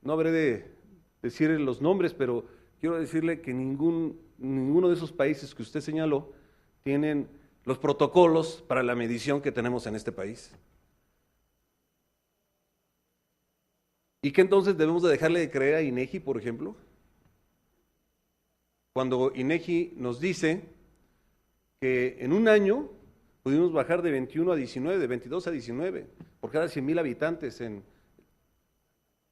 no habré de decir los nombres, pero quiero decirle que ninguno de esos países que usted señaló tienen los protocolos para la medición que tenemos en este país. ¿Y qué entonces debemos de dejarle de creer a INEGI, por ejemplo? Cuando INEGI nos dice que en un año pudimos bajar de 21 a 19, de 22 a 19, por cada 100,000 habitantes en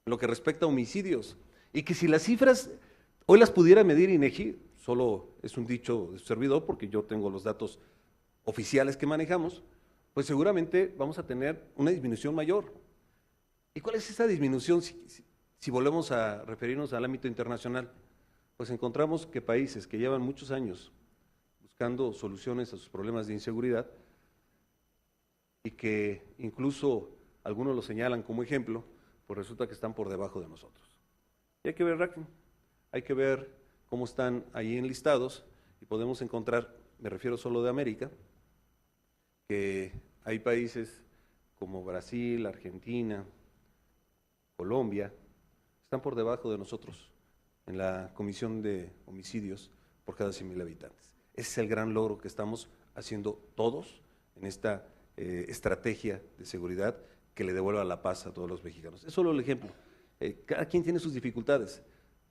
lo que respecta a homicidios, y que si las cifras hoy las pudiera medir INEGI, solo es un dicho de su servidor porque yo tengo los datos oficiales que manejamos, pues seguramente vamos a tener una disminución mayor. ¿Y cuál es esa disminución si volvemos a referirnos al ámbito internacional? Pues encontramos que países que llevan muchos años buscando soluciones a sus problemas de inseguridad y que incluso algunos lo señalan como ejemplo, pues resulta que están por debajo de nosotros. Y hay que ver ranking, hay que ver cómo están ahí enlistados y podemos encontrar, me refiero solo de América, que hay países como Brasil, Argentina, Colombia, están por debajo de nosotros en la comisión de homicidios por cada 100,000 habitantes. Ese es el gran logro que estamos haciendo todos en esta estrategia de seguridad que le devuelva la paz a todos los mexicanos. Es solo el ejemplo. Cada quien tiene sus dificultades,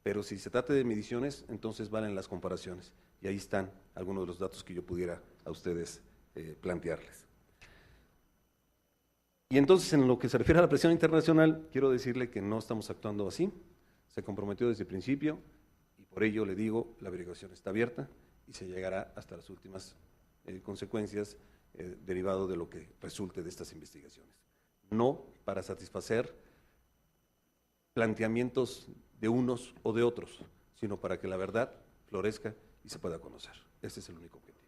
pero si se trata de mediciones, entonces valen las comparaciones. Y ahí están algunos de los datos que yo pudiera a ustedes plantearles. Y entonces, en lo que se refiere a la presión internacional, quiero decirle que no estamos actuando así. Se comprometió desde el principio y por ello le digo, la averiguación está abierta y se llegará hasta las últimas consecuencias derivado de lo que resulte de estas investigaciones. No para satisfacer planteamientos de unos o de otros, sino para que la verdad florezca y se pueda conocer. Ese es el único objetivo.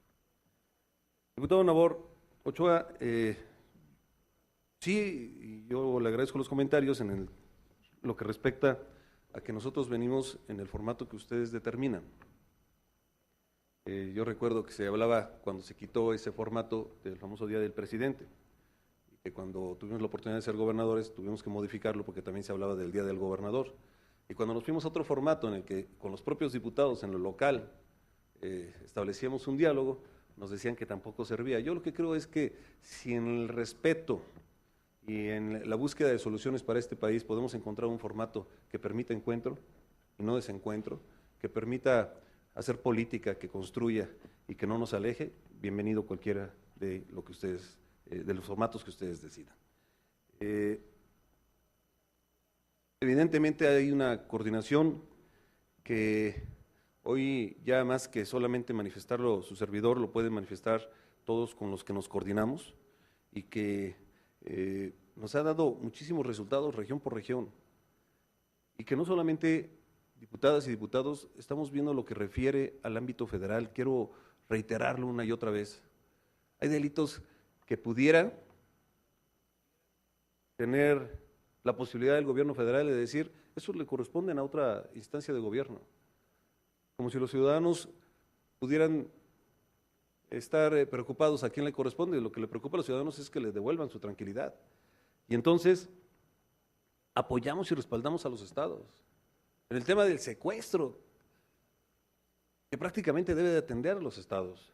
Diputado Nabor Ochoa, sí, yo le agradezco los comentarios en lo que respecta a que nosotros venimos en el formato que ustedes determinan. Yo recuerdo que se hablaba cuando se quitó ese formato del famoso Día del Presidente, y que cuando tuvimos la oportunidad de ser gobernadores tuvimos que modificarlo porque también se hablaba del Día del Gobernador. Y cuando nos fuimos a otro formato en el que con los propios diputados en lo local establecíamos un diálogo, nos decían que tampoco servía. Yo lo que creo es que si en el respeto y en la búsqueda de soluciones para este país podemos encontrar un formato que permita encuentro y no desencuentro, que permita hacer política que construya y que no nos aleje, bienvenido cualquiera de lo que ustedes, de los formatos que ustedes decidan. Evidentemente hay una coordinación que hoy ya más que solamente manifestarlo su servidor, lo pueden manifestar todos con los que nos coordinamos y que nos ha dado muchísimos resultados región por región y que no solamente diputadas y diputados estamos viendo lo que refiere al ámbito federal. Quiero reiterarlo una y otra vez. Hay delitos que pudiera tener la posibilidad del gobierno federal de decir, eso le corresponden a otra instancia de gobierno. Como si los ciudadanos pudieran estar preocupados a quién le corresponde. Lo que le preocupa a los ciudadanos es que les devuelvan su tranquilidad. Y entonces apoyamos y respaldamos a los estados. En el tema del secuestro, que prácticamente debe de atender a los estados.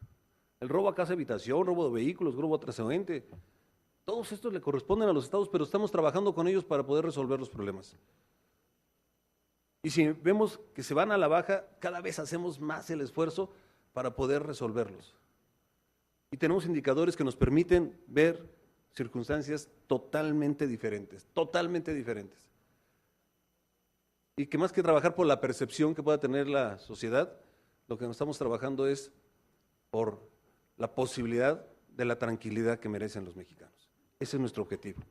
El robo a casa habitación, robo de vehículos, robo a transeúnte, todos estos le corresponden a los estados, pero estamos trabajando con ellos para poder resolver los problemas. Y si vemos que se van a la baja, cada vez hacemos más el esfuerzo para poder resolverlos. Y tenemos indicadores que nos permiten ver circunstancias totalmente diferentes, totalmente diferentes. Y que más que trabajar por la percepción que pueda tener la sociedad, lo que nos estamos trabajando es por la posibilidad de la tranquilidad que merecen los mexicanos. Ese es nuestro objetivo.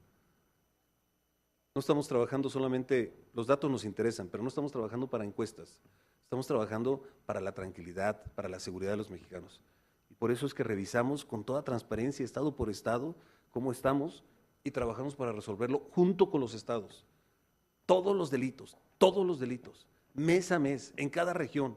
No estamos trabajando solamente, los datos nos interesan, pero no estamos trabajando para encuestas, estamos trabajando para la tranquilidad, para la seguridad de los mexicanos. Y por eso es que revisamos con toda transparencia, estado por estado, cómo estamos y trabajamos para resolverlo junto con los estados. Todos los delitos, mes a mes, en cada región.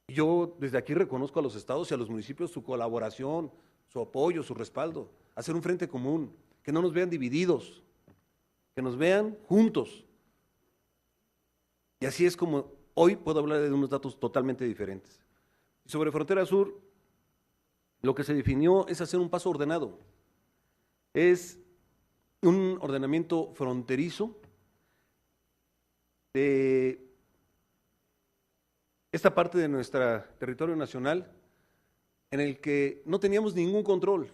Yo desde aquí reconozco a los estados y a los municipios su colaboración, su apoyo, su respaldo, hacer un frente común, que no nos vean divididos, que nos vean juntos. Y así es como hoy puedo hablar de unos datos totalmente diferentes. Y sobre Frontera Sur, lo que se definió es hacer un paso ordenado. Es un ordenamiento fronterizo de esta parte de nuestro territorio nacional en el que no teníamos ningún control,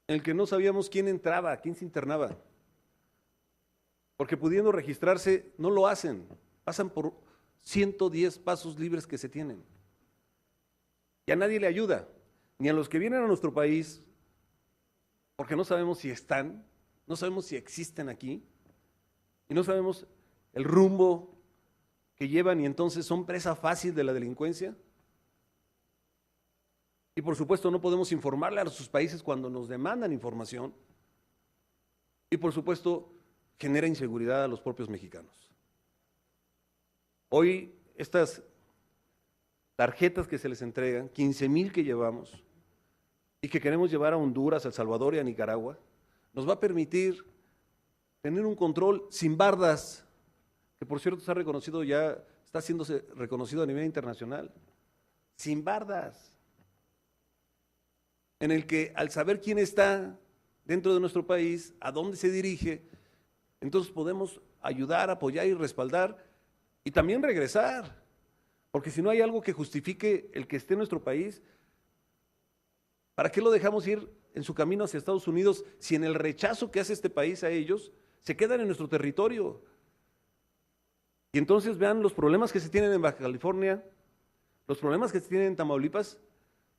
en el que no sabíamos quién entraba, quién se internaba, porque pudiendo registrarse no lo hacen, pasan por 110 pasos libres que se tienen. Y a nadie le ayuda, ni a los que vienen a nuestro país, porque no sabemos si están, no sabemos si existen aquí, y no sabemos el rumbo que llevan y entonces son presa fácil de la delincuencia. Y por supuesto no podemos informarle a sus países cuando nos demandan información. Y por supuesto genera inseguridad a los propios mexicanos. Hoy estas tarjetas que se les entregan, 15,000 que llevamos y que queremos llevar a Honduras, a El Salvador y a Nicaragua, nos va a permitir tener un control sin bardas, que por cierto está reconocido ya, está haciéndose reconocido a nivel internacional, sin bardas, en el que al saber quién está dentro de nuestro país, a dónde se dirige, entonces podemos ayudar, apoyar y respaldar y también regresar, porque si no hay algo que justifique el que esté en nuestro país, ¿para qué lo dejamos ir en su camino hacia Estados Unidos si en el rechazo que hace este país a ellos se quedan en nuestro territorio? Y entonces vean los problemas que se tienen en Baja California, los problemas que se tienen en Tamaulipas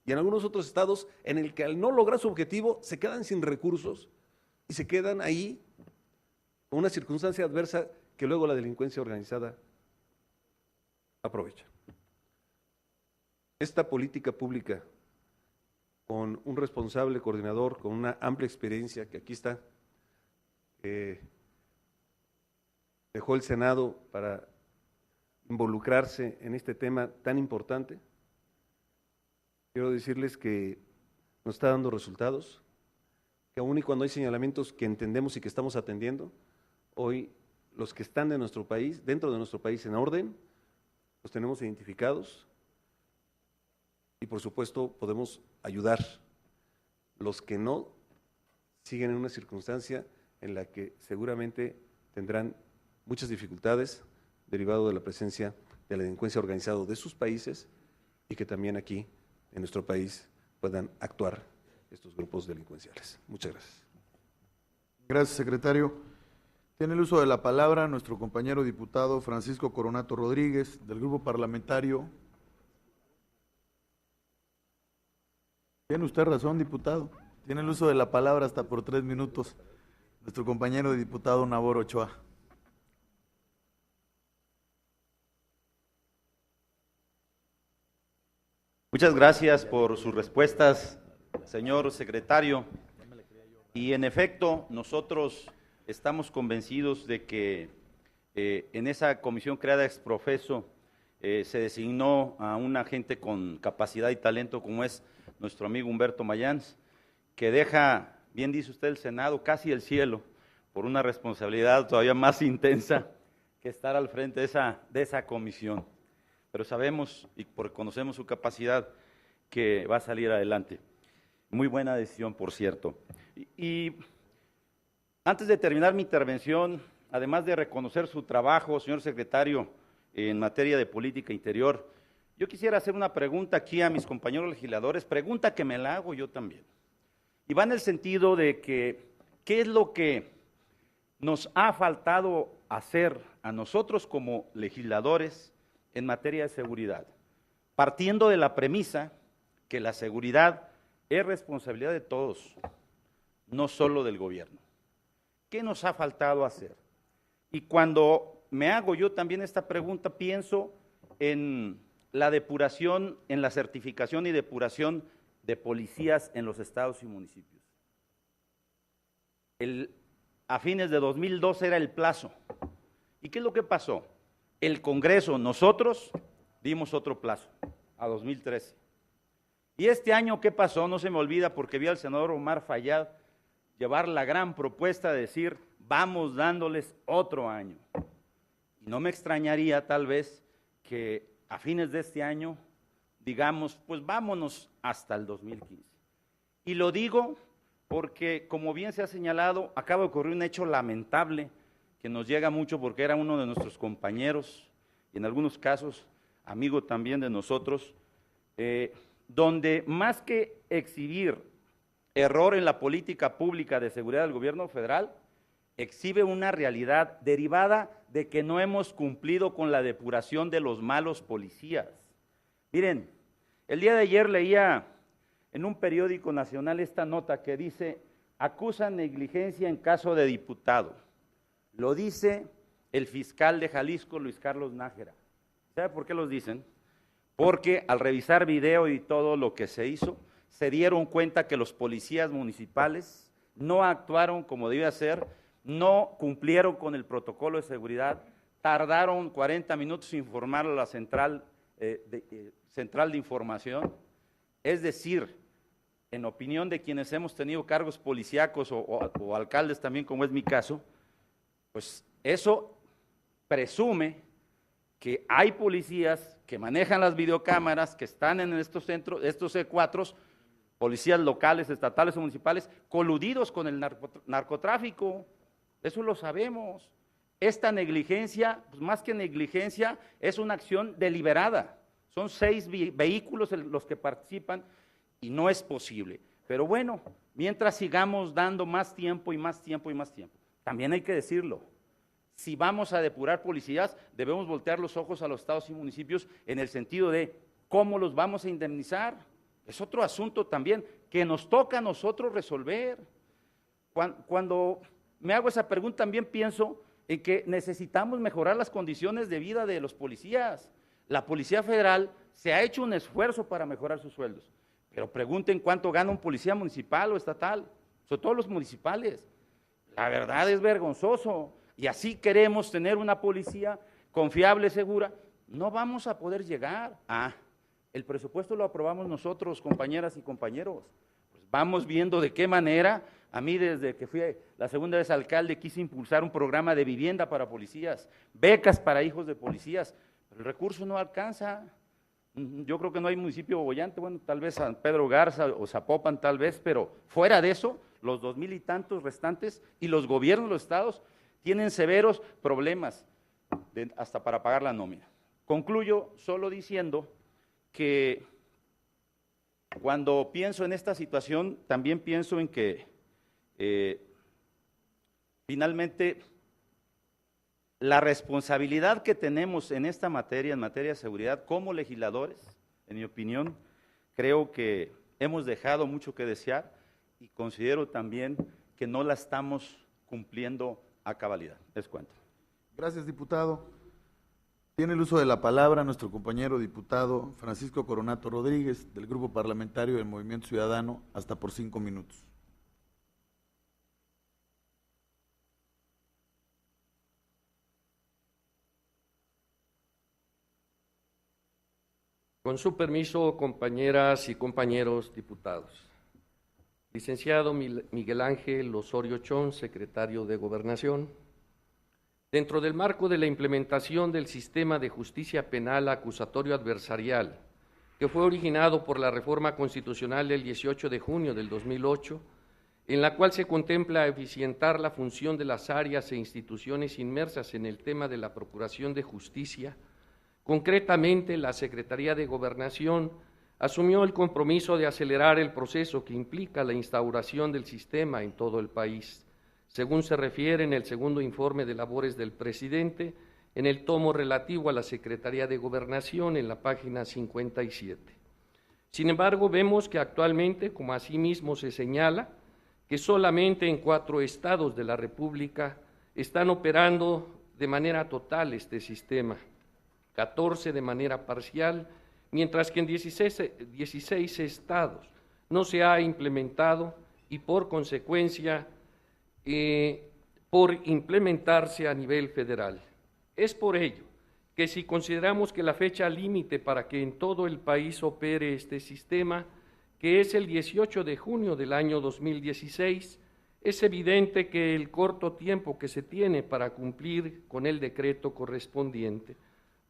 y en algunos otros estados en el que al no lograr su objetivo se quedan sin recursos y se quedan ahí una circunstancia adversa que luego la delincuencia organizada aprovecha. Esta política pública, con un responsable coordinador, con una amplia experiencia, que aquí está, dejó el Senado para involucrarse en este tema tan importante, quiero decirles que nos está dando resultados, que aún y cuando hay señalamientos que entendemos y que estamos atendiendo, hoy los que están de nuestro país, dentro de nuestro país en orden, los tenemos identificados y por supuesto podemos ayudar. Los que no siguen en una circunstancia en la que seguramente tendrán muchas dificultades derivado de la presencia de la delincuencia organizada de sus países y que también aquí en nuestro país puedan actuar estos grupos delincuenciales. Muchas gracias. Gracias, secretario. Tiene el uso de la palabra nuestro compañero diputado Francisco Coronato Rodríguez, del Grupo Parlamentario. Tiene usted razón, diputado. Tiene el uso de la palabra hasta por 3 minutos. Nuestro compañero diputado Nabor Ochoa. Muchas gracias por sus respuestas, señor secretario. Y en efecto, nosotros estamos convencidos de que en esa comisión creada ex profeso se designó a un agente con capacidad y talento como es nuestro amigo Humberto Mayans, que deja, bien dice usted, el Senado, casi el cielo, por una responsabilidad todavía más intensa que estar al frente de esa comisión. Pero sabemos y porque conocemos su capacidad que va a salir adelante. Muy buena decisión, por cierto. Y antes de terminar mi intervención, además de reconocer su trabajo, señor secretario, en materia de política interior, yo quisiera hacer una pregunta aquí a mis compañeros legisladores, pregunta que me la hago yo también. Y va en el sentido de que, ¿qué es lo que nos ha faltado hacer a nosotros como legisladores en materia de seguridad? Partiendo de la premisa que la seguridad es responsabilidad de todos, no solo del gobierno. ¿Qué nos ha faltado hacer? Y cuando me hago yo también esta pregunta, pienso en la depuración, en la certificación y depuración de policías en los estados y municipios. A fines de 2012 era el plazo. ¿Y qué es lo que pasó? El Congreso, nosotros, dimos otro plazo, a 2013. Y este año, ¿qué pasó? No se me olvida porque vi al senador Omar Fayad llevar la gran propuesta de decir, vamos dándoles otro año. Y no me extrañaría tal vez que a fines de este año digamos, pues vámonos hasta el 2015. Y lo digo porque, como bien se ha señalado, acaba de ocurrir un hecho lamentable que nos llega mucho porque era uno de nuestros compañeros, y en algunos casos amigo también de nosotros, donde más que exhibir error en la política pública de seguridad del gobierno federal, exhibe una realidad derivada de que no hemos cumplido con la depuración de los malos policías. Miren, el día de ayer leía en un periódico nacional esta nota que dice, acusan negligencia en caso de diputado. Lo dice el fiscal de Jalisco, Luis Carlos Nájera. ¿Sabe por qué los dicen? Porque al revisar video y todo lo que se hizo, se dieron cuenta que los policías municipales no actuaron como debía ser, no cumplieron con el protocolo de seguridad, tardaron 40 minutos en informar a la central de información. Es decir, en opinión de quienes hemos tenido cargos policíacos o alcaldes también, como es mi caso, pues eso presume que hay policías que manejan las videocámaras, que están en estos centros, estos C4s, policías locales, estatales o municipales, coludidos con el narcotráfico. Eso lo sabemos. Esta negligencia, pues más que negligencia, es una acción deliberada. Son 6 vehículos los que participan y no es posible. Pero bueno, mientras sigamos dando más tiempo y más tiempo y más tiempo, también hay que decirlo. Si vamos a depurar policías, debemos voltear los ojos a los estados y municipios en el sentido de cómo los vamos a indemnizar. Es otro asunto también que nos toca a nosotros resolver. Cuando me hago esa pregunta, también pienso en que necesitamos mejorar las condiciones de vida de los policías. La Policía Federal se ha hecho un esfuerzo para mejorar sus sueldos, pero pregunten cuánto gana un policía municipal o estatal, sobre todo los municipales. La verdad es vergonzoso, y así queremos tener una policía confiable, segura, no vamos a poder llegar. El presupuesto lo aprobamos nosotros, compañeras y compañeros. Pues vamos viendo de qué manera. A mí, desde que fui la segunda vez alcalde, quise impulsar un programa de vivienda para policías, becas para hijos de policías, pero el recurso no alcanza. Yo creo que no hay municipio boyante, bueno, tal vez San Pedro Garza o Zapopan tal vez, pero fuera de eso, los 2,000 y tantos restantes y los gobiernos de los estados tienen severos problemas hasta para pagar la nómina. Concluyo solo diciendo que cuando pienso en esta situación, también pienso en que finalmente la responsabilidad que tenemos en esta materia, en materia de seguridad, como legisladores, en mi opinión, creo que hemos dejado mucho que desear y considero también que no la estamos cumpliendo a cabalidad. Es cuanto. Gracias, diputado. Tiene el uso de la palabra nuestro compañero diputado Francisco Coronato Rodríguez, del Grupo Parlamentario del Movimiento Ciudadano, hasta por 5 minutos. Con su permiso, compañeras y compañeros diputados. Licenciado Miguel Ángel Osorio Chong, secretario de Gobernación. Dentro del marco de la implementación del sistema de justicia penal acusatorio adversarial, que fue originado por la reforma constitucional del 18 de junio del 2008, en la cual se contempla eficientar la función de las áreas e instituciones inmersas en el tema de la procuración de justicia. Concretamente, la Secretaría de Gobernación asumió el compromiso de acelerar el proceso que implica la instauración del sistema en todo el país, según se refiere en el segundo informe de labores del presidente, en el tomo relativo a la Secretaría de Gobernación, en la página 57. Sin embargo, vemos que actualmente, como asimismo se señala, que solamente en 4 estados de la República están operando de manera total este sistema, 14 de manera parcial, mientras que en 16 estados no se ha implementado y por consecuencia por implementarse a nivel federal. Es por ello que si consideramos que la fecha límite para que en todo el país opere este sistema, que es el 18 de junio del año 2016, es evidente que el corto tiempo que se tiene para cumplir con el decreto correspondiente,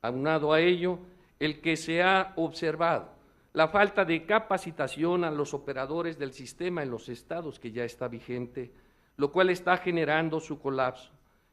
aunado a ello, el que se ha observado la falta de capacitación a los operadores del sistema en los estados que ya está vigente, lo cual está generando su colapso,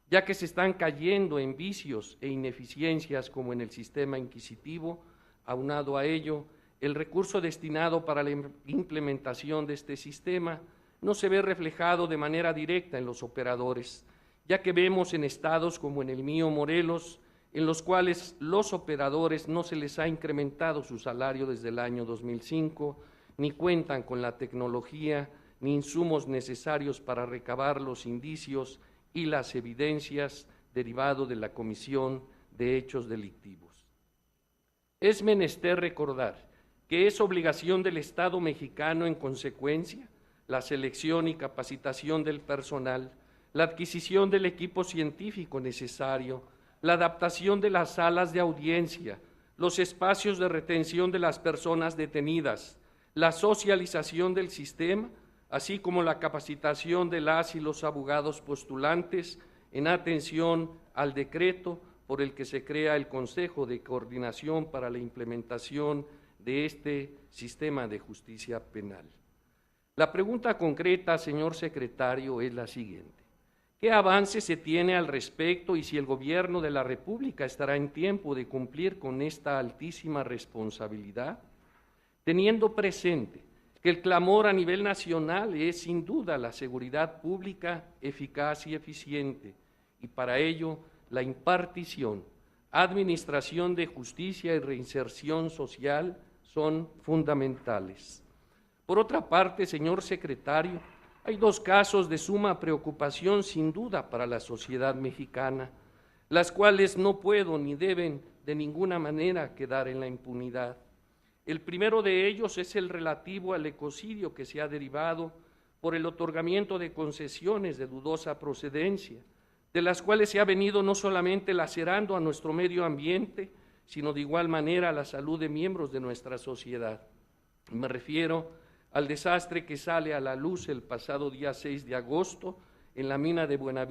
ya que se están cayendo en vicios e ineficiencias como en el sistema inquisitivo. Aunado a ello, el recurso destinado para la implementación de este sistema no se ve reflejado de manera directa en los operadores, ya que vemos en estados como en el mío, Morelos, en los cuales los operadores no se les ha incrementado su salario desde el año 2005, ni cuentan con la tecnología ni insumos necesarios para recabar los indicios y las evidencias derivado de la comisión de hechos delictivos. Es menester recordar que es obligación del Estado mexicano, en consecuencia, la selección y capacitación del personal, la adquisición del equipo científico necesario, la adaptación de las salas de audiencia, los espacios de retención de las personas detenidas, la socialización del sistema, así como la capacitación de las y los abogados postulantes en atención al decreto por el que se crea el Consejo de Coordinación para la implementación de este sistema de justicia penal. La pregunta concreta, señor secretario, es la siguiente. ¿Qué avance se tiene al respecto y si el Gobierno de la República estará en tiempo de cumplir con esta altísima responsabilidad? Teniendo presente que el clamor a nivel nacional es sin duda la seguridad pública eficaz y eficiente, y para ello la impartición, administración de justicia y reinserción social son fundamentales. Por otra parte, señor secretario, Hay dos casos de suma preocupación sin duda para la sociedad mexicana, las cuales no pueden ni deben de ninguna manera quedar en la impunidad. El primero de ellos es el relativo al ecocidio que se ha derivado por el otorgamiento de concesiones de dudosa procedencia, de las cuales se ha venido no solamente lacerando a nuestro medio ambiente, sino de igual manera a la salud de miembros de nuestra sociedad. Me refiero al desastre que sale a la luz el pasado día 6 de agosto en la mina de Buenavista,